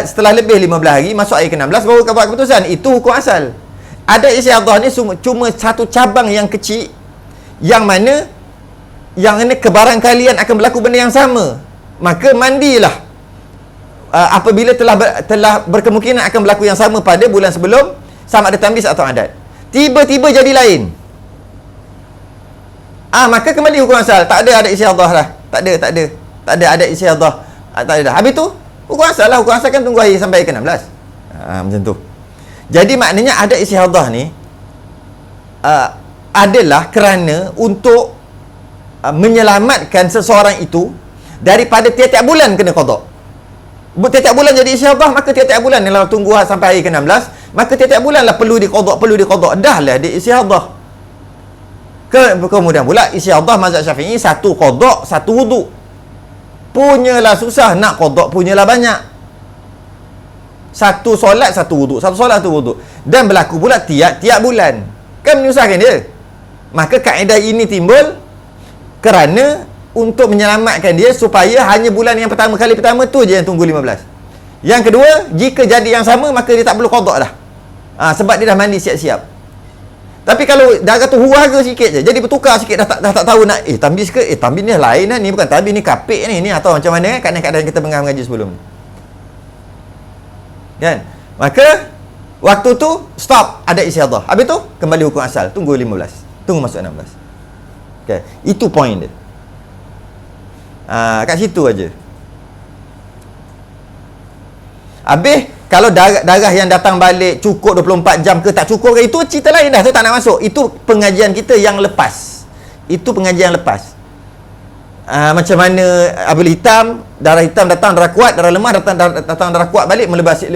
setelah lebih 15 hari, masuk hari ke-16 baru buat keputusan. Itu hukum asal. Adat istiadah ni cuma satu cabang yang kecil, yang mana kebarangkalian akan berlaku benda yang sama. Maka mandilah apabila telah berkemungkinan akan berlaku yang sama pada bulan sebelum, sama ada tamyiz atau adat. Tiba-tiba jadi lain. Maka kembali hukum asal. Tak ada adat istiadah lah. Tak ada adat istiadah. Tak ada dah. Habis tu, hukum asal lah. Hukum asal kan tunggu hari sampai ke-16. Macam tu. Jadi maknanya adat istiadah ni adalah kerana untuk menyelamatkan seseorang itu daripada tiap-tiap bulan kena qada. Tiap-tiap bulan jadi istiadah, maka tiap-tiap bulan kalau tunggu sampai hari ke-16, maka tiap-tiap bulan lah perlu diqada. Dah lah dia istiadah. Kemudian pula istiadah mazhab Syafi'i satu qada, satu wuduk. Punyalah susah nak qada, punyalah banyak. Satu solat, satu wuduk. Satu solat, satu wuduk. Dan berlaku pula tiap-tiap bulan. Kan menyusahkan dia. Maka kaedah ini timbul kerana untuk menyelamatkan dia supaya hanya bulan yang kali pertama tu je yang tunggu 15. Yang kedua, jika jadi yang sama maka dia tak perlu qada dah. Sebab dia dah mandi siap-siap. Tapi kalau dah kata hura sikit je, jadi bertukar sikit, dah tak tahu nak tamyiz ke, tamyiz ni lain lah, ni bukan tamyiz, ni kapik ni atau macam mana kan, keadaan kita mengaji sebelum ni. Kan? Maka waktu tu stop ada istiadah. Habis tu kembali hukum asal, tunggu 15. Tunggu masuk 16. Okay. Itu point dia. Kat situ aja. Habis kalau darah yang datang balik cukup 24 jam ke tak cukup ke, itu cerita lain dah, tu tak nak masuk. Itu pengajian kita yang lepas. Itu pengajian lepas. Macam mana abul hitam, darah hitam datang darah kuat, darah lemah datang darah kuat balik melepasi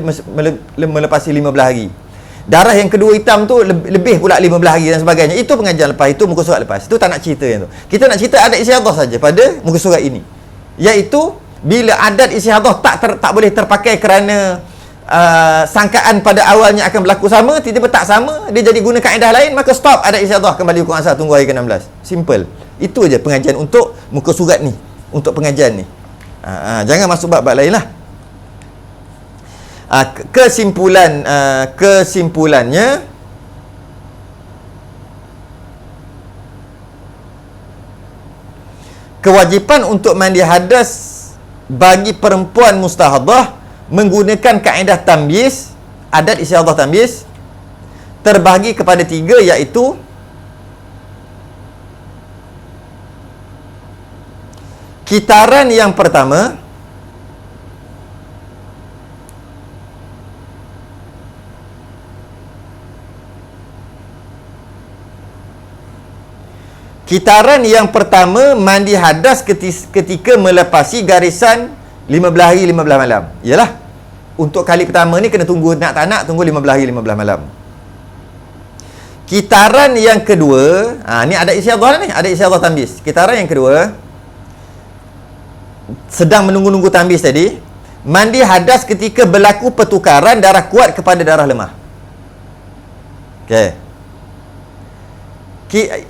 15 hari. Darah yang kedua hitam tu lebih pula 15 hari dan sebagainya. Itu pengajian lepas, itu muka surat lepas. Itu tak nak cerita yang tu. Kita nak cerita adat istiadah saja pada muka surat ini. Iaitu bila adat istiadah tak boleh terpakai kerana sangkaan pada awalnya akan berlaku sama, tiba-tiba tak sama, dia jadi guna kaedah lain, maka stop adat istiadah, kembali hukum asal, tunggu hari ke-16. Simple. Itu aja pengajian untuk muka surat ni, untuk pengajian ni. Jangan masuk bab-bab lain lah. Kesimpulannya, kewajipan untuk mandi hadas bagi perempuan mustahadah menggunakan kaedah tamyiz, adat istiadah tamyiz, terbahagi kepada 3, iaitu kitaran yang pertama, mandi hadas ketika melepasi garisan 15 hari 15 malam. Yalah, untuk kali pertama ni kena tunggu, nak tak nak tunggu 15 hari 15 malam. Kitaran yang kedua, ni ada istiadah ni, ada istiadah tamyiz. Kitaran yang kedua, sedang menunggu-nunggu tamyiz tadi, mandi hadas ketika berlaku pertukaran darah kuat kepada darah lemah. Okey.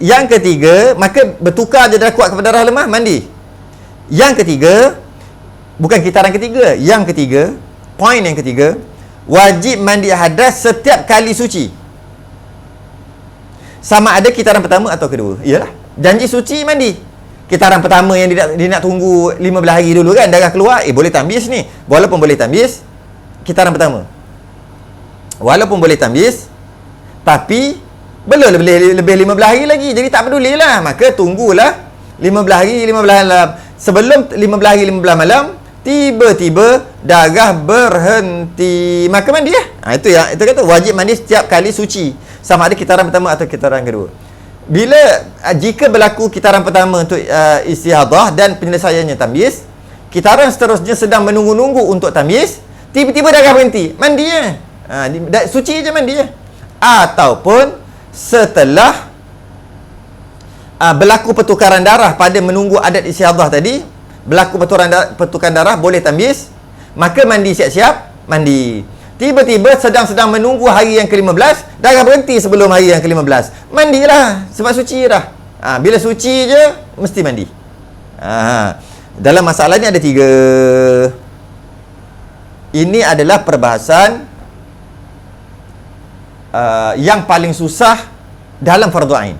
Yang ketiga, maka bertukar je darah kuat kepada darah lemah, mandi. Yang ketiga, bukan kitaran ketiga, yang ketiga, poin yang ketiga, wajib mandi hadas setiap kali suci. Sama ada kitaran pertama atau kedua. Iyalah, janji suci mandi. Kitaran pertama yang dia nak tunggu 15 hari dulu kan, darah keluar, boleh tamyiz ni. Walaupun boleh tamyiz, kitaran pertama. Walaupun boleh tamyiz, tapi belum lebih 15 hari lagi. Jadi tak pedulilah. Maka tunggulah 15 hari 15 malam. Sebelum 15 hari 15 malam, tiba-tiba darah berhenti, maka mandi lah. Itu kata wajib mandi setiap kali suci, sama ada kitaran pertama atau kitaran kedua. Jika berlaku kitaran pertama untuk istiadah dan penyelesaiannya tamyiz, kitaran seterusnya sedang menunggu-nunggu untuk tamyiz, tiba-tiba darah berhenti, mandi je. Suci je, mandi je. Ataupun setelah berlaku pertukaran darah pada menunggu adat istiadah tadi, berlaku pertukaran darah, boleh tamyiz, maka mandi siap-siap, mandi. Tiba-tiba sedang menunggu hari yang ke-15, darah berhenti sebelum hari yang ke-15, mandilah, sebab suci dah. Bila suci je mesti mandi. Dalam masalah ni ada 3. Ini adalah perbahasan yang paling susah dalam fardu ain.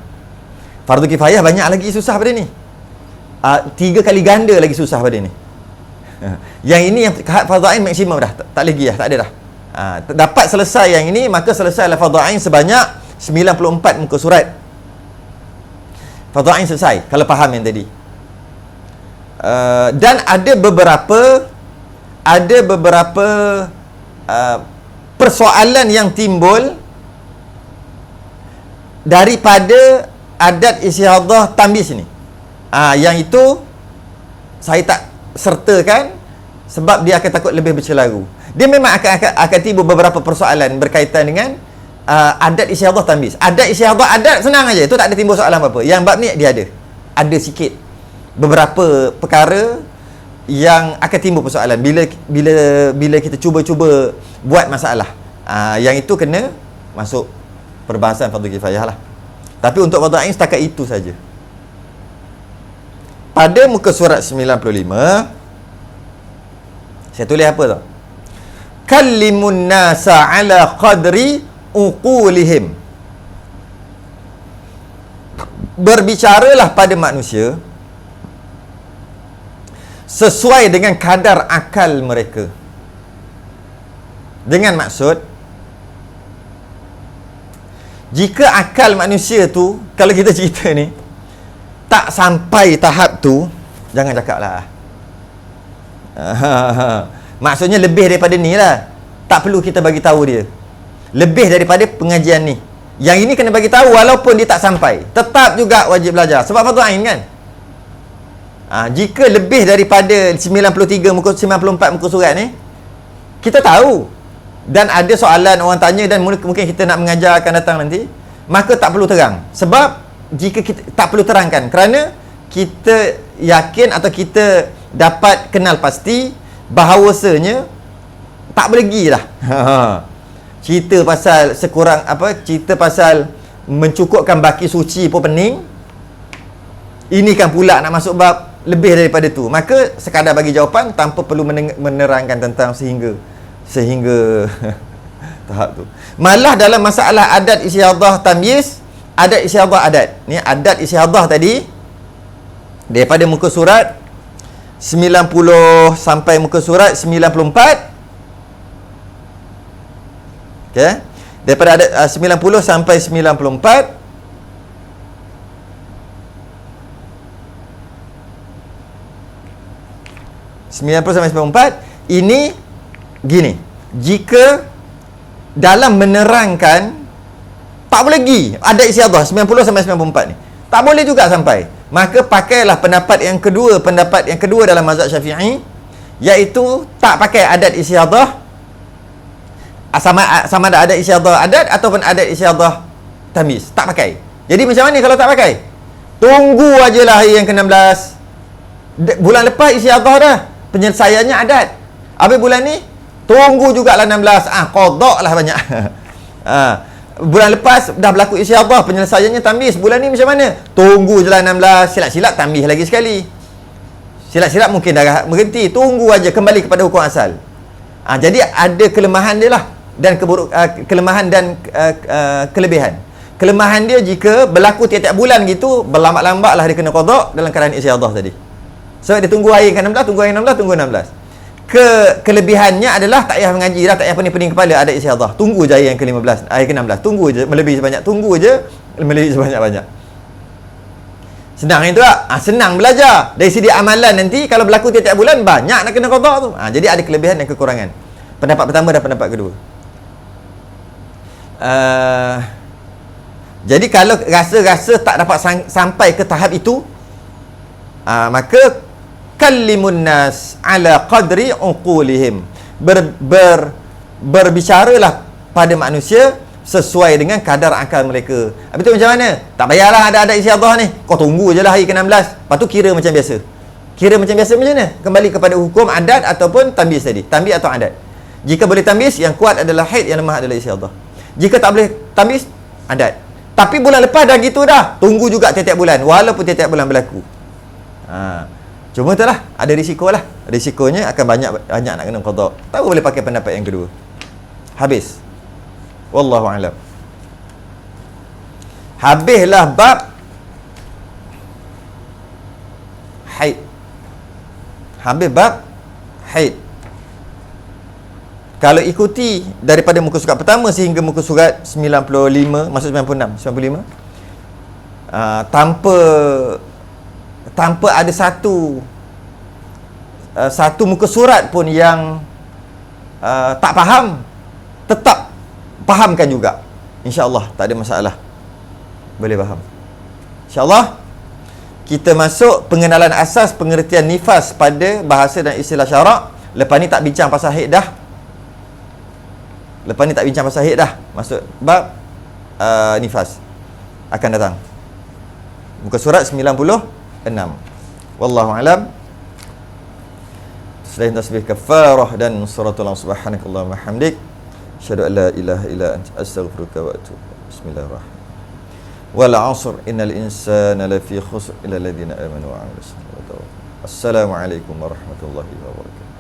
Fardu kifayah banyak lagi susah pada ni. 3 kali ganda lagi susah pada ni. Yang ini yang fardu ain maksimum dah, tak lagi dah, tak ada dah. Dapat selesai yang ini, maka selesailah fardhu ain sebanyak 94 muka surat. Fardhu ain selesai kalau faham yang tadi. Dan ada beberapa persoalan yang timbul daripada adat istiadah tamyiz ni. Yang itu saya tak sertakan sebab dia akan takut lebih bercelaru. Dia memang akan timbul beberapa persoalan berkaitan dengan adat istiadah tamyiz. Adat istiadah adat senang aja, itu tak ada timbul soalan apa-apa. Yang bab ni dia ada sikit beberapa perkara yang akan timbul persoalan bila kita cuba-cuba buat masalah. Yang itu kena masuk perbahasan fardu kifayah lah. Tapi untuk fardhu ain setakat itu saja. Pada muka surat 95 saya tulis apa tau? Kallimun nasa ala qadri uqulihim. Berbicaralah pada manusia sesuai dengan kadar akal mereka. Dengan maksud, jika akal manusia tu, kalau kita cerita ni tak sampai tahap tu, jangan cakap lah. Maksudnya lebih daripada ni lah, tak perlu kita bagi tahu dia. Lebih daripada pengajian ni, yang ini kena bagi tahu walaupun dia tak sampai, tetap juga wajib belajar sebab fardhu ain kan. Jika lebih daripada 93 muka 94 muka surat ni, kita tahu dan ada soalan orang tanya dan mungkin kita nak mengajar akan datang nanti, maka tak perlu terang. Sebab jika kita tak perlu terangkan kerana kita yakin atau kita dapat kenal pasti bahawasanya tak boleh pergi lah. Cerita pasal cerita pasal mencukupkan baki suci pun pening. Ini kan pula nak masuk bab lebih daripada tu. Maka sekadar bagi jawapan tanpa perlu menerangkan tentang sehingga tahap tu. Malah dalam masalah adat istiadah tamyiz, adat istiadah adat. Ni adat istiadah tadi daripada muka surat 90 sampai muka surat 94. Okey. Daripada adat 90 sampai 94. Sampai 94 ini gini, jika dalam menerangkan tak boleh pergi adat istiadah 90 sampai 94 ni, tak boleh juga sampai, maka pakailah pendapat yang kedua dalam mazhab Syafi'i, iaitu tak pakai adat istiadah, sama ada adat istiadah adat ataupun adat istiadah tamyiz, tak pakai. Jadi macam mana kalau tak pakai? Tunggu ajalah hari yang ke-16. Bulan lepas istiadah dah, penyelesaiannya adat. Habis bulan ni tunggu jugalah 16. Qada lah banyak. Bulan lepas dah berlaku istiadah, penyelesaiannya tamyiz. Bulan ni macam mana? Tunggu je lah 16. Silap-silap tamyiz lagi sekali. Silap-silap mungkin dah berhenti. Tunggu aja, kembali kepada hukum asal. Jadi ada kelemahan dia lah, dan kelemahan dan kelebihan. Kelemahan dia jika berlaku tiap-tiap bulan gitu, berlambat-lambat lah dia kena qada dalam keadaan istiadah tadi. Sebab dia tunggu hari ke-16, tunggu hari 16, tunggu 16. Kelebihannya adalah tak payah mengaji dah, tak payah pening-pening kepala adat istiadah. Tunggu je hari yang ke-15, hari ke-16. Tunggu je melebihi sebanyak. Tunggu je melebihi sebanyak-banyak. Senang itu tak? Senang belajar. Dari segi amalan nanti kalau berlaku tiap-tiap bulan, banyak nak kena qada tu. Jadi ada kelebihan dan kekurangan. Pendapat pertama dan pendapat kedua. Jadi kalau rasa-rasa tak dapat sampai ke tahap itu, maka kallimun nas ala qadri uqulihim. Berbicaralah pada manusia sesuai dengan kadar akal mereka. Habis tu macam mana? Tak payahlah ada istiadah ni. Kau tunggu je lah hari ke-16. Lepas tu kira macam biasa. Kira macam biasa macam mana? Kembali kepada hukum adat ataupun tamyiz tadi. Tamyiz atau adat. Jika boleh tamyiz, yang kuat adalah haid, yang lemah adalah istiadah. Jika tak boleh tamyiz, adat. Tapi bulan lepas dah gitu dah. Tunggu juga tiap-tiap bulan. Walaupun tiap-tiap bulan berlaku. Cuma tu lah, ada risiko lah. Risikonya akan banyak nak kena qada. Tak boleh pakai pendapat yang kedua. Habis. Wallahu a'lam. Habislah bab haid. Habis bab haid. Kalau ikuti daripada muka surat pertama sehingga muka surat 95, maksud 96, 95, tanpa ada satu muka surat pun yang tak faham, tetap fahamkan juga. InsyaAllah tak ada masalah, boleh faham. InsyaAllah kita masuk pengenalan asas pengertian nifas pada bahasa dan istilah syarak. Lepas ni tak bincang pasal haid dah. Masuk bab nifas akan datang. Muka surat 96. Wallahu alam. Selain tasbih kafarah dan suratul subhanakallahumma hamdik, asyhadu an la ilaha illa anta astaghfiruka wa atubu. Bismillahirrahmanirrahim. Wal 'asr innal insana lafi khusr illa alladhina amanu wa 'amilus salihati. Assalamualaikum warahmatullahi wabarakatuh.